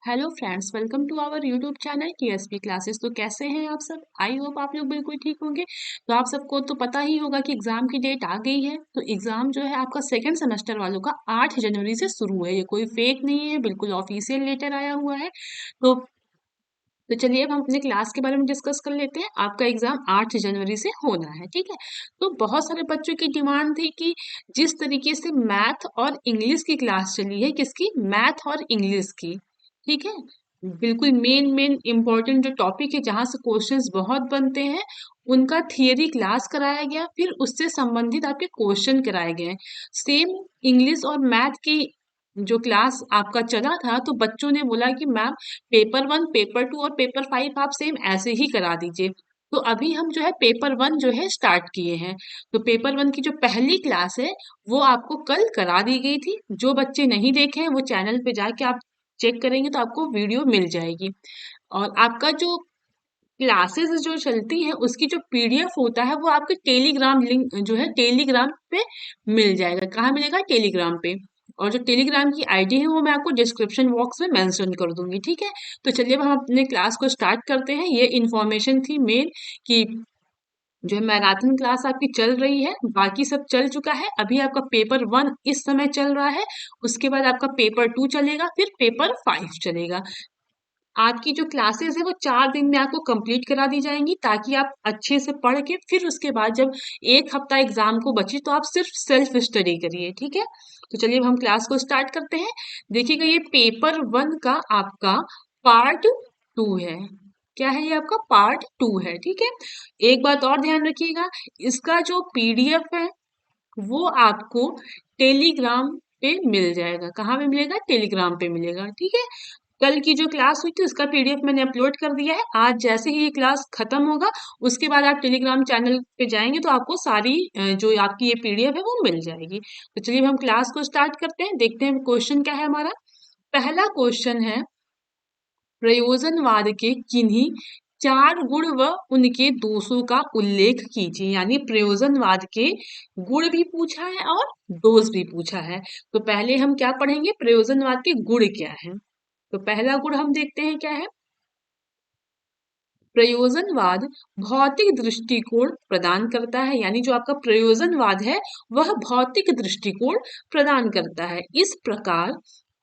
Hello friends, welcome to our YouTube channel TSP classes. तो कैसे हैं आप सब? आई होप आप लोग बिल्कुल ठीक होंगे। तो आप सबको तो पता ही होगा कि एग्जाम की डेट आ गई है। तो एग्जाम जो है आपका सेकंड सेमेस्टर वालों का 8 जनवरी से शुरू है। ये कोई फेक नहीं है, बिल्कुल ऑफिशियल लेटर आया हुआ है। तो तो चलिए अब हम अपने क्लास के बारे में डिस्कस कर लेते हैं। आपका एग्जाम 8 जनवरी से होना है, ठीक है। तो बहुत सारे बच्चों की डिमांड थी कि जिस तरीके से मैथ और इंग्लिश की क्लास चली है, किसकी? मैथ और इंग्लिश की, ठीक है। बिल्कुल मेन मेन इंपॉर्टेंट जो टॉपिक है, जहाँ से क्वेश्चंस बहुत बनते हैं, उनका थियरी क्लास कराया गया, फिर उससे संबंधित आपके क्वेश्चन कराए गए। सेम इंग्लिश और मैथ की जो क्लास आपका चला था, तो बच्चों ने बोला कि मैम पेपर 1, पेपर 2 और पेपर 5 आप सेम ऐसे ही करा दीजिए। तो अभी हम जो है पेपर 1 जो है स्टार्ट किए हैं। तो पेपर 1 की जो पहली क्लास है वो आपको कल करा दी गई थी। जो बच्चे नहीं देखे हैं वो चैनल पे जाके आप चेक करेंगे तो आपको वीडियो मिल जाएगी। और आपका जो क्लासेस जो चलती है उसकी जो पीडीएफ होता है वो आपके टेलीग्राम लिंक जो है टेलीग्राम पे मिल जाएगा। कहाँ मिलेगा? टेलीग्राम पे। और जो टेलीग्राम की आईडी है वो मैं आपको डिस्क्रिप्शन बॉक्स में मेंशन कर दूंगी, ठीक है। तो चलिए अब हम अपने क्लास को स्टार्ट करते हैं। ये इन्फॉर्मेशन थी मेन कि जो मैराथन क्लास आपकी चल रही है, बाकी सब चल चुका है। अभी आपका पेपर 1 इस समय चल रहा है। उसके बाद आपका पेपर 2 चलेगा, फिर पेपर 5 चलेगा। आपकी जो क्लासेस है वो 4 दिन में आपको कंप्लीट करा दी जाएंगी, ताकि आप अच्छे से पढ़ के फिर उसके बाद जब एक हफ्ता एग्जाम को बचे तो आप सिर्फ सेल्फ स्टडी करिए, ठीक है। तो चलिए अब हम क्लास को स्टार्ट करते हैं। देखिएगा ये पेपर 1 का आपका पार्ट 2 है। क्या है? ये आपका पार्ट 2 है, ठीक है। एक बात और ध्यान रखिएगा, इसका जो पीडीएफ है वो आपको टेलीग्राम पे मिल जाएगा। कहाँ पे मिलेगा? टेलीग्राम पे मिलेगा, ठीक है। कल की जो क्लास हुई थी उसका पीडीएफ मैंने अपलोड कर दिया है। आज जैसे ही ये क्लास खत्म होगा उसके बाद आप टेलीग्राम चैनल पे जाएंगे तो आपको सारी जो आपकी ये पीडीएफ है वो मिल जाएगी। तो चलिए अब हम क्लास को स्टार्ट करते हैं, देखते हैं क्वेश्चन क्या है हमारा। पहला क्वेश्चन है, प्रयोजनवाद के किन्हीं 4 गुण व उनके दोषों का उल्लेख कीजिए। यानी प्रयोजनवाद के गुण भी पूछा है और दोष भी पूछा है। तो पहले हम क्या पढ़ेंगे? प्रयोजनवाद के गुण क्या है। तो पहला गुण हम देखते हैं क्या है। प्रयोजनवाद भौतिक दृष्टिकोण प्रदान करता है। यानी जो आपका प्रयोजनवाद है वह भौतिक दृष्टिकोण प्रदान करता है। इस प्रकार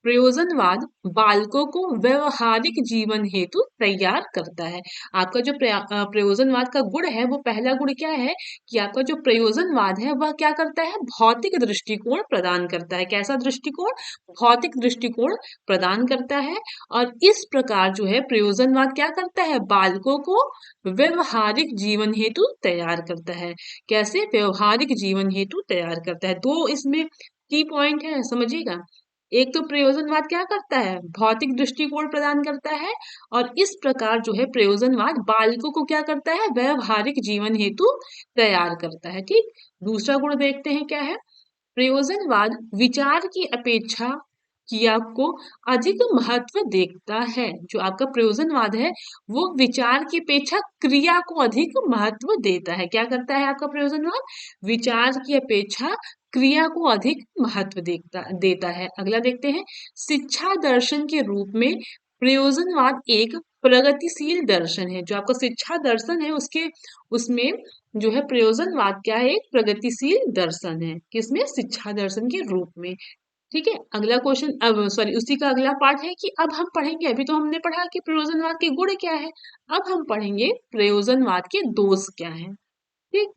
प्रयोजनवाद बालकों को व्यवहारिक जीवन हेतु तैयार करता है। आपका जो प्रयोजनवाद का गुण है वो पहला गुण क्या है कि आपका जो प्रयोजनवाद है वह क्या करता है? भौतिक दृष्टिकोण प्रदान करता है। कैसा दृष्टिकोण? भौतिक दृष्टिकोण प्रदान करता है। और इस प्रकार जो है प्रयोजनवाद क्या करता है? बालकों को व्यवहारिक जीवन हेतु तैयार करता है। कैसे? व्यवहारिक जीवन हेतु तैयार करता है। दो इसमें की पॉइंट है, समझिएगा। एक तो प्रयोजनवाद क्या करता है? भौतिक दृष्टिकोण प्रदान करता है। और इस प्रकार जो है प्रयोजनवाद बालकों को क्या करता है? व्यवहारिक जीवन हेतु तैयार करता है, ठीक। दूसरा गुण देखते हैं क्या है। प्रयोजनवाद विचार की अपेक्षा क्रिया को अधिक महत्व देता है। जो आपका प्रयोजनवाद है वो विचार की अपेक्षा क्रिया को अधिक महत्व देता है। क्या करता है आपका प्रयोजनवाद? विचार की अपेक्षा क्रिया को अधिक महत्व देता है। अगला देखते हैं, शिक्षा दर्शन के रूप में प्रयोजनवाद एक प्रगतिशील दर्शन है। जो आपका शिक्षा दर्शन है उसके उसमें जो है प्रयोजनवाद क्या है? एक प्रगतिशील दर्शन है। किसमें? शिक्षा दर्शन के रूप में, ठीक है। अगला क्वेश्चन, अब सॉरी उसी का अगला पार्ट है कि अब हम पढ़ेंगे, अभी तो हमने पढ़ा कि प्रयोजनवाद के गुण क्या है, अब हम पढ़ेंगे प्रयोजनवाद के दोष क्या है, ठीक।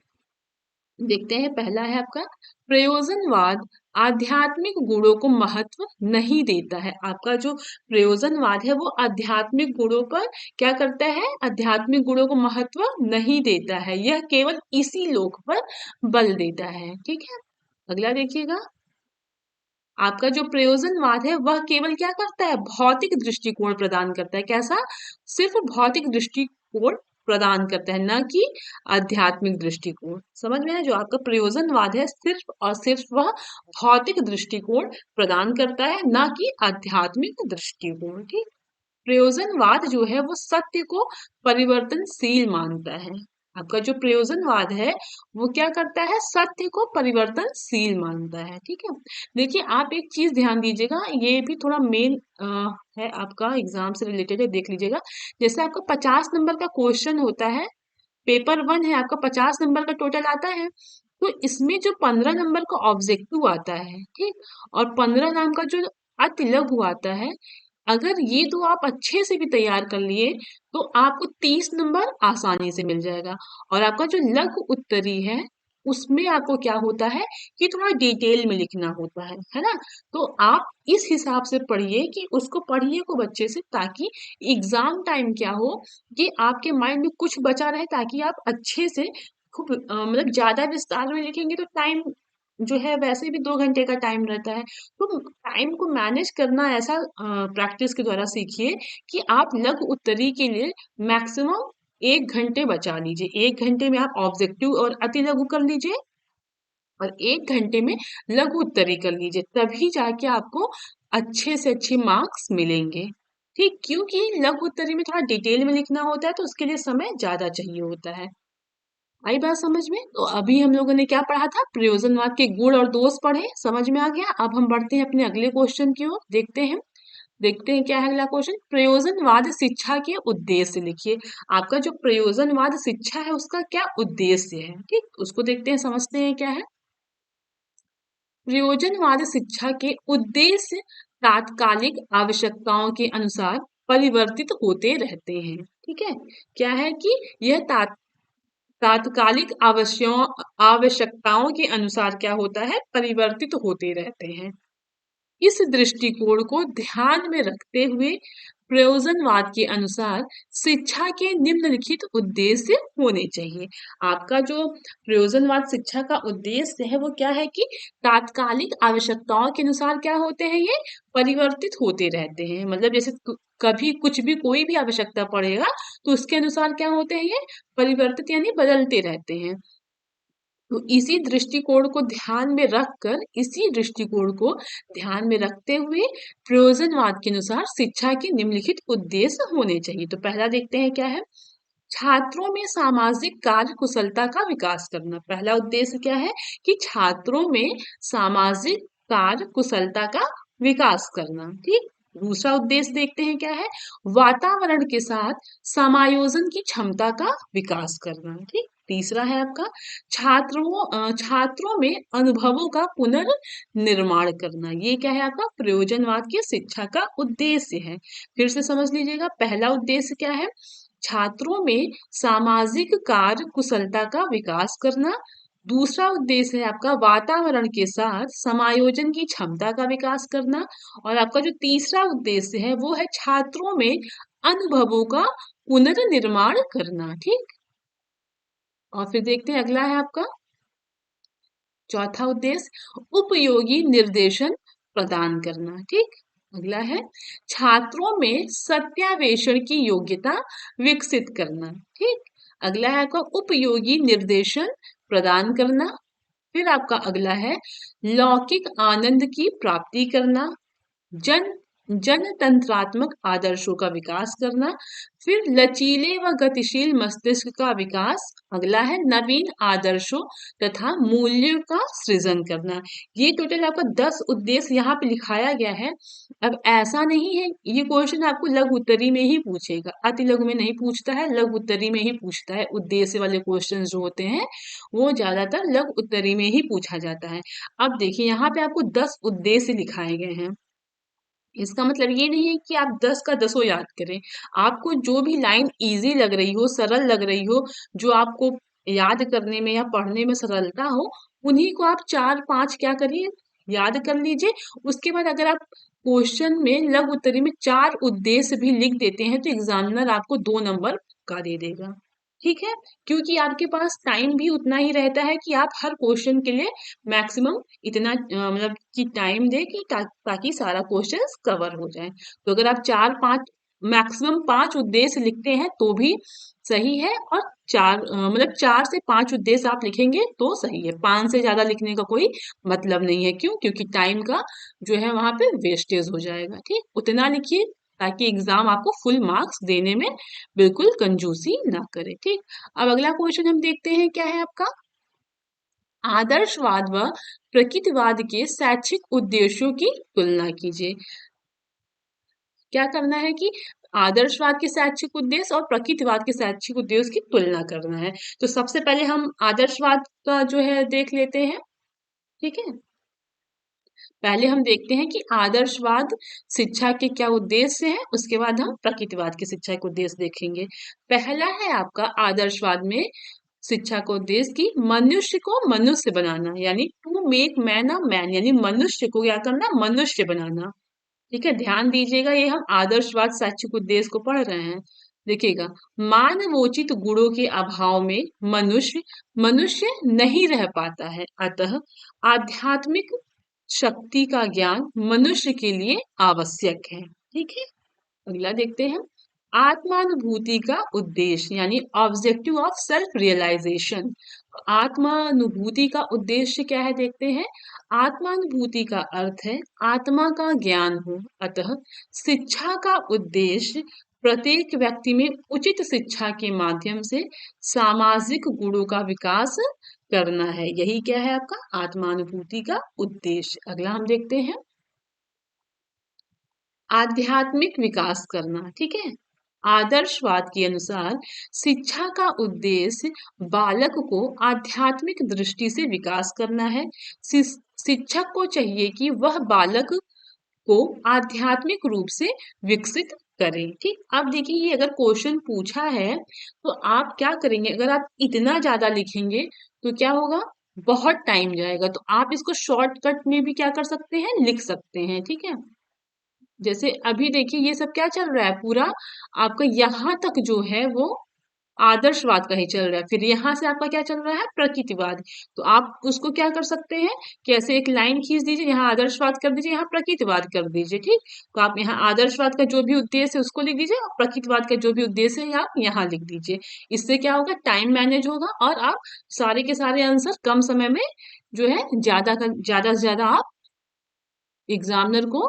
देखते हैं, पहला है आपका, प्रयोजनवाद आध्यात्मिक गुणों को महत्व नहीं देता है। आपका जो प्रयोजनवाद है वो आध्यात्मिक गुणों पर क्या करता है? आध्यात्मिक गुणों को महत्व नहीं देता है। यह केवल इसी लोक पर बल देता है, ठीक है। अगला देखिएगा, आपका जो प्रयोजनवाद है वह केवल क्या करता है? भौतिक दृष्टिकोण प्रदान करता है। कैसा? सिर्फ भौतिक दृष्टिकोण प्रदान करता है, न कि आध्यात्मिक दृष्टिकोण। समझ में आया? जो आपका प्रयोजनवाद है सिर्फ और सिर्फ वह भौतिक दृष्टिकोण प्रदान करता है, न कि आध्यात्मिक दृष्टिकोण, ठीक। प्रयोजनवाद जो है वो सत्य को परिवर्तनशील मानता है। आपका जो प्रयोजनवाद है वो क्या करता है, सत्य को परिवर्तनशील मानता है। ठीक है, देखिए आप एक चीज ध्यान दीजिएगा, ये भी थोड़ा मेन है, आपका एग्जाम से रिलेटेड है, देख लीजिएगा। जैसे आपका 50 नंबर का क्वेश्चन होता है, पेपर 1 है आपका, 50 नंबर का टोटल आता है। तो इसमें जो 15 नंबर का ऑब्जेक्टिव आता है, ठीक, और 15 नाम का जो अति लघु आता है, अगर ये दो आप अच्छे से भी तैयार कर लिए तो आपको 30 नंबर आसानी से मिल जाएगा। और आपका जो लघु उत्तरी है उसमें आपको क्या होता है कि थोड़ा डिटेल में लिखना होता है ना। तो आप इस हिसाब से पढ़िए कि उसको पढ़िए खूब अच्छे से, ताकि एग्जाम टाइम क्या हो कि आपके माइंड में कुछ बचा रहे, ताकि आप अच्छे से खूब मतलब ज्यादा विस्तार में लिखेंगे तो टाइम जो है वैसे भी 2 घंटे का टाइम रहता है। तो टाइम को मैनेज करना ऐसा प्रैक्टिस के द्वारा सीखिए कि आप लघु उत्तरी के लिए मैक्सिमम 1 घंटे बचा लीजिए। 1 घंटे में आप ऑब्जेक्टिव और अति लघु कर लीजिए और 1 घंटे में लघु उत्तरी कर लीजिए, तभी जाके आपको अच्छे से अच्छे मार्क्स मिलेंगे। ठीक, क्योंकि लघु उत्तरी में थोड़ा डिटेल में लिखना होता है तो उसके लिए समय ज्यादा चाहिए होता है। आई बात समझ में? तो अभी हम लोगों ने क्या पढ़ा था, प्रयोजनवाद के गुण और दोष पढ़े, समझ में आ गया। अब हम बढ़ते हैं अपने अगले क्वेश्चन की ओर, देखते हैं क्या है अगला क्वेश्चन। प्रयोजनवाद शिक्षा के उद्देश्य लिखिए। आपका जो प्रयोजनवाद शिक्षा है उसका क्या उद्देश्य है, ठीक, उसको देखते हैं, समझते हैं क्या है। प्रयोजनवाद शिक्षा के उद्देश्य तात्कालिक आवश्यकताओं के अनुसार परिवर्तित होते रहते हैं। ठीक है, क्या है कि यह तात्कालिक आवश्यकताओं के अनुसार क्या होता है, परिवर्तित होते रहते हैं। इस दृष्टिकोण को ध्यान में रखते हुए प्रयोजनवाद के अनुसार शिक्षा के निम्नलिखित उद्देश्य होने चाहिए। आपका जो प्रयोजनवाद शिक्षा का उद्देश्य है वो क्या है कि तात्कालिक आवश्यकताओं के अनुसार क्या होते हैं, ये परिवर्तित होते रहते हैं। मतलब जैसे कभी कुछ भी कोई भी आवश्यकता पड़ेगा तो उसके अनुसार क्या होते हैं, ये परिवर्तित यानी बदलते रहते हैं। तो इसी दृष्टिकोण को ध्यान में रखते हुए प्रयोजनवाद के अनुसार शिक्षा के निम्नलिखित उद्देश्य होने चाहिए। तो पहला देखते हैं क्या है, छात्रों में सामाजिक कार्य कुशलता का विकास करना। पहला उद्देश्य क्या है कि छात्रों में सामाजिक कार्य कुशलता का विकास करना। ठीक, दूसरा उद्देश्य देखते हैं क्या है, वातावरण के साथ समायोजन की क्षमता का विकास करना। ठीक, तीसरा है आपका छात्रों में अनुभवों का पुनर्निर्माण करना। ये क्या है आपका प्रयोजनवाद की शिक्षा का उद्देश्य है। फिर से समझ लीजिएगा, पहला उद्देश्य क्या है, छात्रों में सामाजिक कार्य कुशलता का विकास करना। दूसरा उद्देश्य है आपका वातावरण के साथ समायोजन की क्षमता का विकास करना। और आपका जो तीसरा उद्देश्य है वो है छात्रों में अनुभवों का पुनर्निर्माण करना। ठीक, और फिर देखते हैं अगला है आपका चौथा उद्देश्य, उपयोगी निर्देशन प्रदान करना। ठीक, अगला है छात्रों में सत्यान्वेषण की योग्यता विकसित करना। ठीक, अगला है आपका उपयोगी निर्देशन प्रदान करना। फिर आपका अगला है लौकिक आनंद की प्राप्ति करना, जन जनतंत्रात्मक आदर्शों का विकास करना। फिर लचीले व गतिशील मस्तिष्क का विकास। अगला है नवीन आदर्शों तथा मूल्यों का सृजन करना। ये टोटल आपका 10 उद्देश्य यहाँ पे लिखाया गया है। अब ऐसा नहीं है, ये क्वेश्चन आपको लघु उत्तरी में ही पूछेगा, अति लघु में नहीं पूछता है, लघु उत्तरी में ही पूछता है। उद्देश्य वाले क्वेश्चन जो होते हैं वो ज्यादातर लघु उत्तरी में ही पूछा जाता है। अब देखिए यहाँ पे आपको 10 उद्देश्य लिखाए गए हैं। इसका मतलब ये नहीं है कि आप 10 का 10 याद करें। आपको जो भी लाइन इजी लग रही हो, सरल लग रही हो, जो आपको याद करने में या पढ़ने में सरलता हो, उन्हीं को आप 4-5 क्या करिए, याद कर लीजिए। उसके बाद अगर आप क्वेश्चन में लघु उत्तरी में 4 उद्देश्य भी लिख देते हैं तो एग्जामिनर आपको 2 नंबर का दे देगा। ठीक है, क्योंकि आपके पास टाइम भी उतना ही रहता है कि आप हर क्वेश्चन के लिए मैक्सिमम इतना मतलब कि टाइम दे कि ताकि सारा क्वेश्चंस कवर हो जाए। तो अगर आप 4-5 मैक्सिमम 5 उद्देश्य लिखते हैं तो भी सही है, और मतलब 4 से 5 उद्देश्य आप लिखेंगे तो सही है। 5 से ज्यादा लिखने का कोई मतलब नहीं है। क्यों? क्योंकि टाइम का जो है वहां पे वेस्टेज हो जाएगा। ठीक, उतना लिखिए ताकि एग्जाम आपको फुल मार्क्स देने में बिल्कुल कंजूसी ना करे। ठीक, अब अगला क्वेश्चन हम देखते हैं क्या है आपका। आदर्शवाद व प्रकृतिवाद के शैक्षिक उद्देश्यों की तुलना कीजिए। क्या करना है कि आदर्शवाद के शैक्षिक उद्देश्य और प्रकृतिवाद के शैक्षिक उद्देश्य की तुलना करना है। तो सबसे पहले हम आदर्शवाद का जो है देख लेते हैं। ठीक है, पहले हम देखते हैं कि आदर्शवाद शिक्षा के क्या उद्देश्य हैं, उसके बाद हम प्रकृतिवाद की शिक्षा के उद्देश्य देखेंगे। पहला है आपका आदर्शवाद में शिक्षा का उद्देश्य कि मनुष्य को मनुष्य बनाना, यानी to make man a man, यानी मनुष्य को क्या करना, मनुष्य बनाना। ठीक है, ध्यान दीजिएगा, ये हम आदर्शवाद शैक्षिक उद्देश्य को पढ़ रहे हैं। देखिएगा, मानवोचित गुणों के अभाव में मनुष्य मनुष्य नहीं रह पाता है, अतः आध्यात्मिक शक्ति का ज्ञान मनुष्य के लिए आवश्यक है। ठीक है, अगला देखते हैं। आत्मानुभूति का उद्देश्य, यानी ऑब्जेक्टिव ऑफ सेल्फ रियलाइजेशन। आत्मानुभूति का उद्देश्य क्या है देखते हैं। आत्मानुभूति का अर्थ है आत्मा का ज्ञान हो, अतः शिक्षा का उद्देश्य प्रत्येक व्यक्ति में उचित शिक्षा के माध्यम से सामाजिक गुणों का विकास करना है। यही क्या है आपका आत्मानुभूति का उद्देश्य। अगला हम देखते हैं, आध्यात्मिक विकास करना। ठीक है, आदर्शवाद के अनुसार शिक्षा का उद्देश्य बालक को आध्यात्मिक दृष्टि से विकास करना है। शिक्षक को चाहिए कि वह बालक को आध्यात्मिक रूप से विकसित करें। ठीक, अब देखिए, ये अगर क्वेश्चन पूछा है तो आप क्या करेंगे, अगर आप इतना ज्यादा लिखेंगे तो क्या होगा, बहुत टाइम जाएगा। तो आप इसको शॉर्टकट में भी क्या कर सकते हैं, लिख सकते हैं। ठीक है, जैसे अभी देखिए ये सब क्या चल रहा है, पूरा आपका यहाँ तक जो है वो आदर्शवाद का ही चल रहा है, फिर यहाँ से आपका क्या चल रहा है, प्रकृतिवाद। तो आप उसको क्या कर सकते हैं कि ऐसे एक लाइन खींच दीजिए, यहाँ आदर्शवाद कर दीजिए, यहाँ प्रकृतिवाद कर दीजिए। ठीक, तो आप यहाँ आदर्शवाद का जो भी उद्देश्य है उसको लिख दीजिए और प्रकृतिवाद का जो भी उद्देश्य है आप यहाँ लिख दीजिए। इससे क्या होगा, टाइम मैनेज होगा और आप सारे के सारे आंसर कम समय में जो है ज्यादा से ज्यादा आप एग्जामिनर को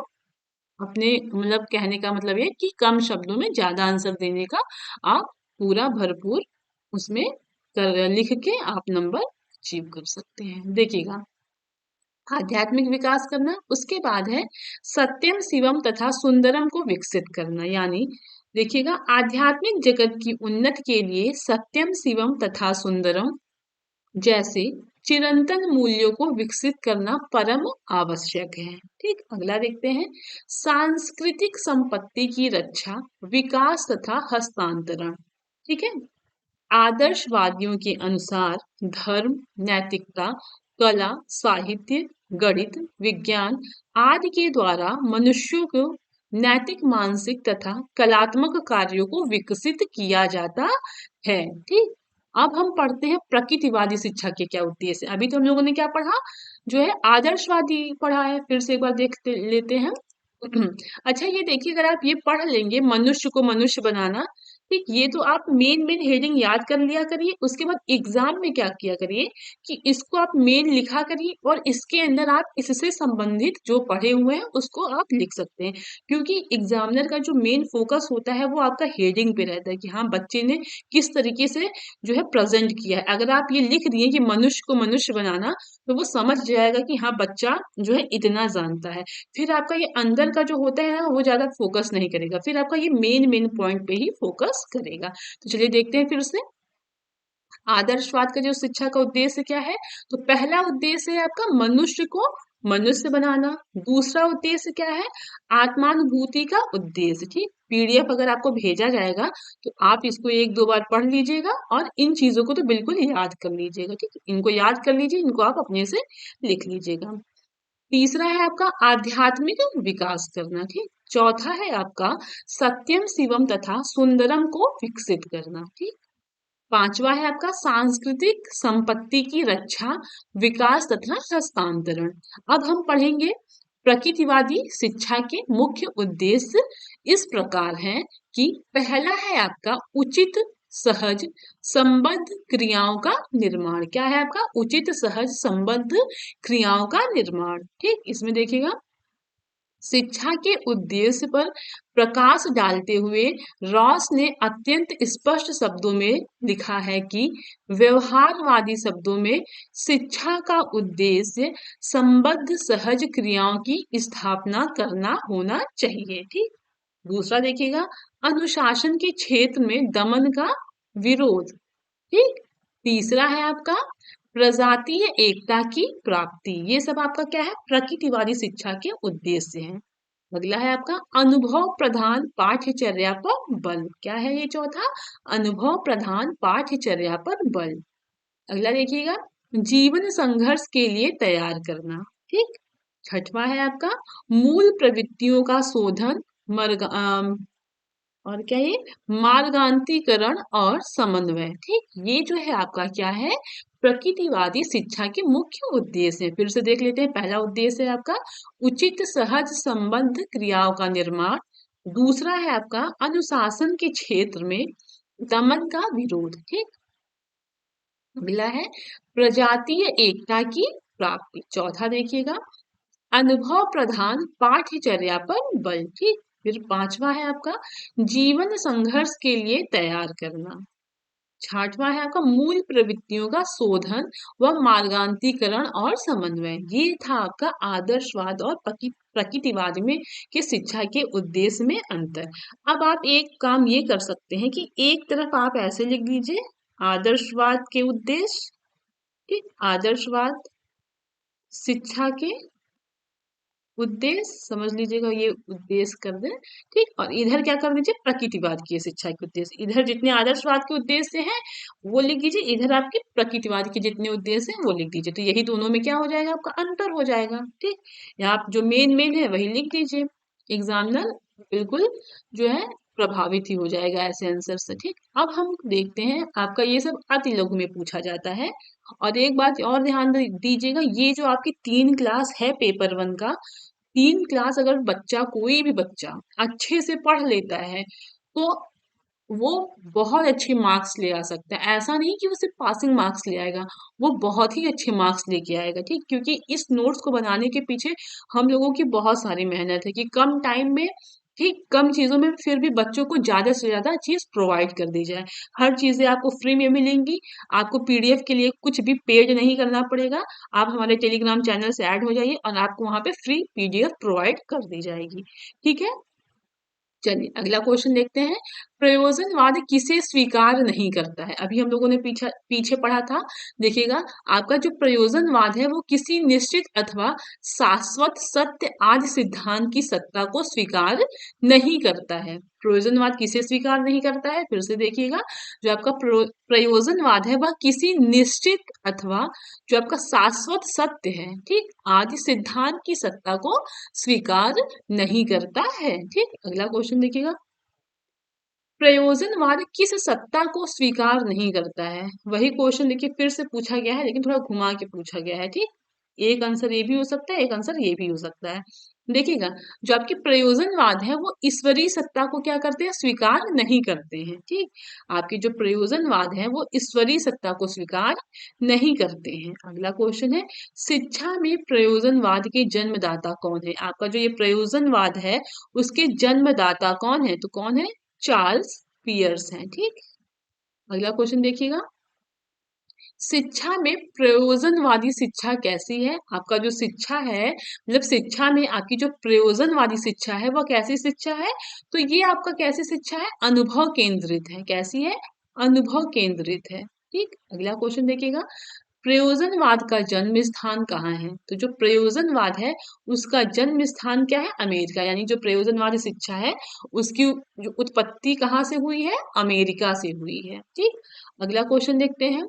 अपने मतलब कहने का मतलब ये कि कम शब्दों में ज्यादा आंसर देने का आप पूरा भरपूर उसमें लिख के आप नंबर अचीव कर सकते हैं। देखिएगा, आध्यात्मिक विकास करना, उसके बाद है सत्यम शिवम तथा सुंदरम को विकसित करना। यानी देखिएगा, आध्यात्मिक जगत की उन्नति के लिए सत्यम शिवम तथा सुंदरम जैसे चिरंतन मूल्यों को विकसित करना परम आवश्यक है। ठीक, अगला देखते हैं, सांस्कृतिक संपत्ति की रक्षा, विकास तथा हस्तांतरण। ठीक है, आदर्शवादियों के अनुसार धर्म, नैतिकता, कला, साहित्य, गणित, विज्ञान आदि के द्वारा मनुष्यों को नैतिक, मानसिक तथा कलात्मक कार्यों को विकसित किया जाता है। ठीक, अब हम पढ़ते हैं प्रकृतिवादी शिक्षा के क्या उद्देश्य। अभी तो हम लोगों ने क्या पढ़ा, जो है आदर्शवादी पढ़ा है, फिर से एक बार देख लेते हैं। अच्छा, ये देखिए, अगर आप ये पढ़ लेंगे मनुष्य को मनुष्य बनाना, ठीक, ये तो आप मेन मेन हेडिंग याद कर लिया करिए। उसके बाद एग्जाम में क्या किया करिए कि इसको आप मेन लिखा करिए और इसके अंदर आप इससे संबंधित जो पढ़े हुए हैं उसको आप लिख सकते हैं, क्योंकि एग्जामिनर का जो मेन फोकस होता है वो आपका हेडिंग पे रहता है कि हाँ बच्चे ने किस तरीके से जो है प्रेजेंट किया है। अगर आप ये लिख दिए कि मनुष्य को मनुष्य बनाना, तो वो समझ जाएगा कि हाँ बच्चा जो है इतना जानता है। फिर आपका ये अंदर का जो होता है ना वो ज्यादा फोकस नहीं करेगा, फिर आपका ये मेन मेन पॉइंट पे ही फोकस करेगा। तो चलिए देखते हैं फिर से आदर्शवाद का जो शिक्षा का उद्देश्य क्या है। तो पहला उद्देश्य है आपका मनुष्य को मनुष्य बनाना। दूसरा उद्देश्य क्या है, आत्मानुभूति का उद्देश्य। ठीक, पीडीएफ अगर आपको भेजा जाएगा तो आप इसको एक दो बार पढ़ लीजिएगा और इन चीजों को तो बिल्कुल याद कर लीजिएगा। ठीक, इनको याद कर लीजिए, इनको आप अपने से लिख लीजिएगा। तीसरा है आपका आध्यात्मिक विकास करना। ठीक, चौथा है आपका सत्यम शिवम तथा सुंदरम को विकसित करना। ठीक, पांचवा है आपका सांस्कृतिक संपत्ति की रक्षा, विकास तथा हस्तांतरण। अब हम पढ़ेंगे प्रकृतिवादी शिक्षा के मुख्य उद्देश्य इस प्रकार हैं कि पहला है आपका उचित सहज संबद्ध क्रियाओं का निर्माण। क्या है आपका उचित सहज संबद्ध क्रियाओं का निर्माण। ठीक, इसमें देखिएगा शिक्षा के उद्देश्य पर प्रकाश डालते हुए रॉस ने अत्यंत स्पष्ट शब्दों में लिखा है कि व्यवहारवादी शब्दों में शिक्षा का उद्देश्य संबद्ध सहज क्रियाओं की स्थापना करना होना चाहिए। ठीक। दूसरा देखिएगा, अनुशासन के क्षेत्र में दमन का विरोध। ठीक। तीसरा है आपका प्रजातीय एकता की प्राप्ति। ये सब आपका क्या है, प्रकृतिवादी शिक्षा के उद्देश्य हैं। अगला है आपका अनुभव प्रधान पाठ्यचर्या पर बल। क्या है ये चौथा, अनुभव प्रधान पाठ्यचर्या पर बल। अगला देखिएगा, जीवन संघर्ष के लिए तैयार करना। ठीक। छठवां है आपका मूल प्रवृत्तियों का शोधन, और क्या ये मार्गांतीकरण और समन्वय। ठीक। ये जो है आपका क्या है, प्रकृतिवादी शिक्षा के मुख्य उद्देश्य है। फिर से देख लेते हैं। पहला उद्देश्य है आपका उचित सहज संबंध क्रियाओं का निर्माण। दूसरा है आपका अनुशासन के क्षेत्र में दमन का विरोध। ठीक। अगला है प्रजातीय एकता की प्राप्ति। चौथा देखिएगा अनुभव प्रधान पाठ्यचर्या पर बल। ठीक। फिर पांचवा है आपका जीवन संघर्ष के लिए तैयार करना। छठवां है आपका मूल प्रवृत्तियों का शोधन व मार्गांतीकरण और समन्वय। ये था आपका आदर्शवाद और प्रकृतिवाद में के शिक्षा के उद्देश्य में अंतर। अब आप एक काम ये कर सकते हैं कि एक तरफ आप ऐसे लिख दीजिए आदर्शवाद के उद्देश्य। ठीक। आदर्शवाद शिक्षा के उद्देश्य समझ लीजिएगा, ये उद्देश्य कर दें। ठीक। और इधर क्या कर दीजिए, प्रकृतिवाद की शिक्षा के उद्देश्य। इधर जितने आदर्शवाद के उद्देश्य हैं वो लिख दीजिए, इधर आपके प्रकृतिवाद के जितने उद्देश्य हैं वो लिख दीजिए। तो यही दोनों में क्या हो जाएगा, आपका अंतर हो जाएगा। ठीक। यहाँ जो मेन मेन है वही लिख दीजिए। एग्जामिनर बिल्कुल जो है प्रभावित ही हो जाएगा ऐसे आंसर से। ठीक। अब हम देखते हैं, आपका ये सब अति लघु में पूछा जाता है। और एक बात और ध्यान दीजिएगा, ये जो आपकी 3 क्लास है पेपर 1 का, 3 क्लास अगर बच्चा कोई भी बच्चा अच्छे से पढ़ लेता है तो वो बहुत अच्छे मार्क्स ले आ सकता है। ऐसा नहीं कि वो सिर्फ पासिंग मार्क्स ले आएगा, वो बहुत ही अच्छे मार्क्स लेके आएगा। ठीक। क्योंकि इस नोट्स को बनाने के पीछे हम लोगों की बहुत सारी मेहनत है कि कम टाइम में, ठीक, कम चीजों में फिर भी बच्चों को ज्यादा से ज्यादा चीज प्रोवाइड कर दी जाए। हर चीजें आपको फ्री में मिलेंगी। आपको पीडीएफ के लिए कुछ भी पेड नहीं करना पड़ेगा। आप हमारे टेलीग्राम चैनल से ऐड हो जाइए और आपको वहां पे फ्री पीडीएफ प्रोवाइड कर दी जाएगी। ठीक है। चलिए अगला क्वेश्चन देखते हैं। प्रयोजनवाद किसे स्वीकार नहीं करता है। अभी हम लोगों ने पीछे पीछे पढ़ा था। देखिएगा, आपका जो प्रयोजनवाद है वो किसी निश्चित अथवा शाश्वत सत्य आदि सिद्धांत की सत्ता को स्वीकार नहीं करता है। प्रयोजनवाद किसे स्वीकार नहीं करता है, फिर से देखिएगा, जो आपका प्रयोजनवाद है वह किसी निश्चित अथवा जो आपका शाश्वत सत्य है, ठीक, आदि सिद्धांत की सत्ता को स्वीकार नहीं करता है। ठीक। अगला क्वेश्चन देखिएगा, प्रयोजनवाद किस सत्ता को स्वीकार नहीं करता है। वही क्वेश्चन देखिए फिर से पूछा गया है, लेकिन थोड़ा घुमा के पूछा गया है। ठीक। एक आंसर ये भी हो सकता है, एक आंसर ये भी हो सकता है। देखिएगा, जो आपके प्रयोजनवाद है वो ईश्वरीय सत्ता को क्या करते हैं, स्वीकार नहीं करते हैं। ठीक। आपके जो प्रयोजनवाद है वो ईश्वरीय सत्ता को स्वीकार नहीं करते हैं। अगला क्वेश्चन है, शिक्षा में प्रयोजनवाद के जन्मदाता कौन है। आपका जो ये प्रयोजनवाद है उसके जन्मदाता कौन है, तो कौन है, चार्ल्स पियर्स हैं। ठीक। अगला क्वेश्चन देखिएगा, शिक्षा में प्रयोजनवादी शिक्षा कैसी है। आपका जो शिक्षा है, मतलब शिक्षा में आपकी जो प्रयोजनवादी शिक्षा है वह कैसी शिक्षा है, तो ये आपका कैसी शिक्षा है, अनुभव केंद्रित है। कैसी है, अनुभव केंद्रित है। ठीक। अगला क्वेश्चन देखिएगा, प्रयोजनवाद का जन्म स्थान कहाँ है, तो जो प्रयोजनवाद है उसका जन्म स्थान क्या है, अमेरिका। यानी जो प्रयोजनवादी शिक्षा है उसकी जो उत्पत्ति कहाँ से हुई है, अमेरिका से हुई है। ठीक। अगला क्वेश्चन देखते हैं,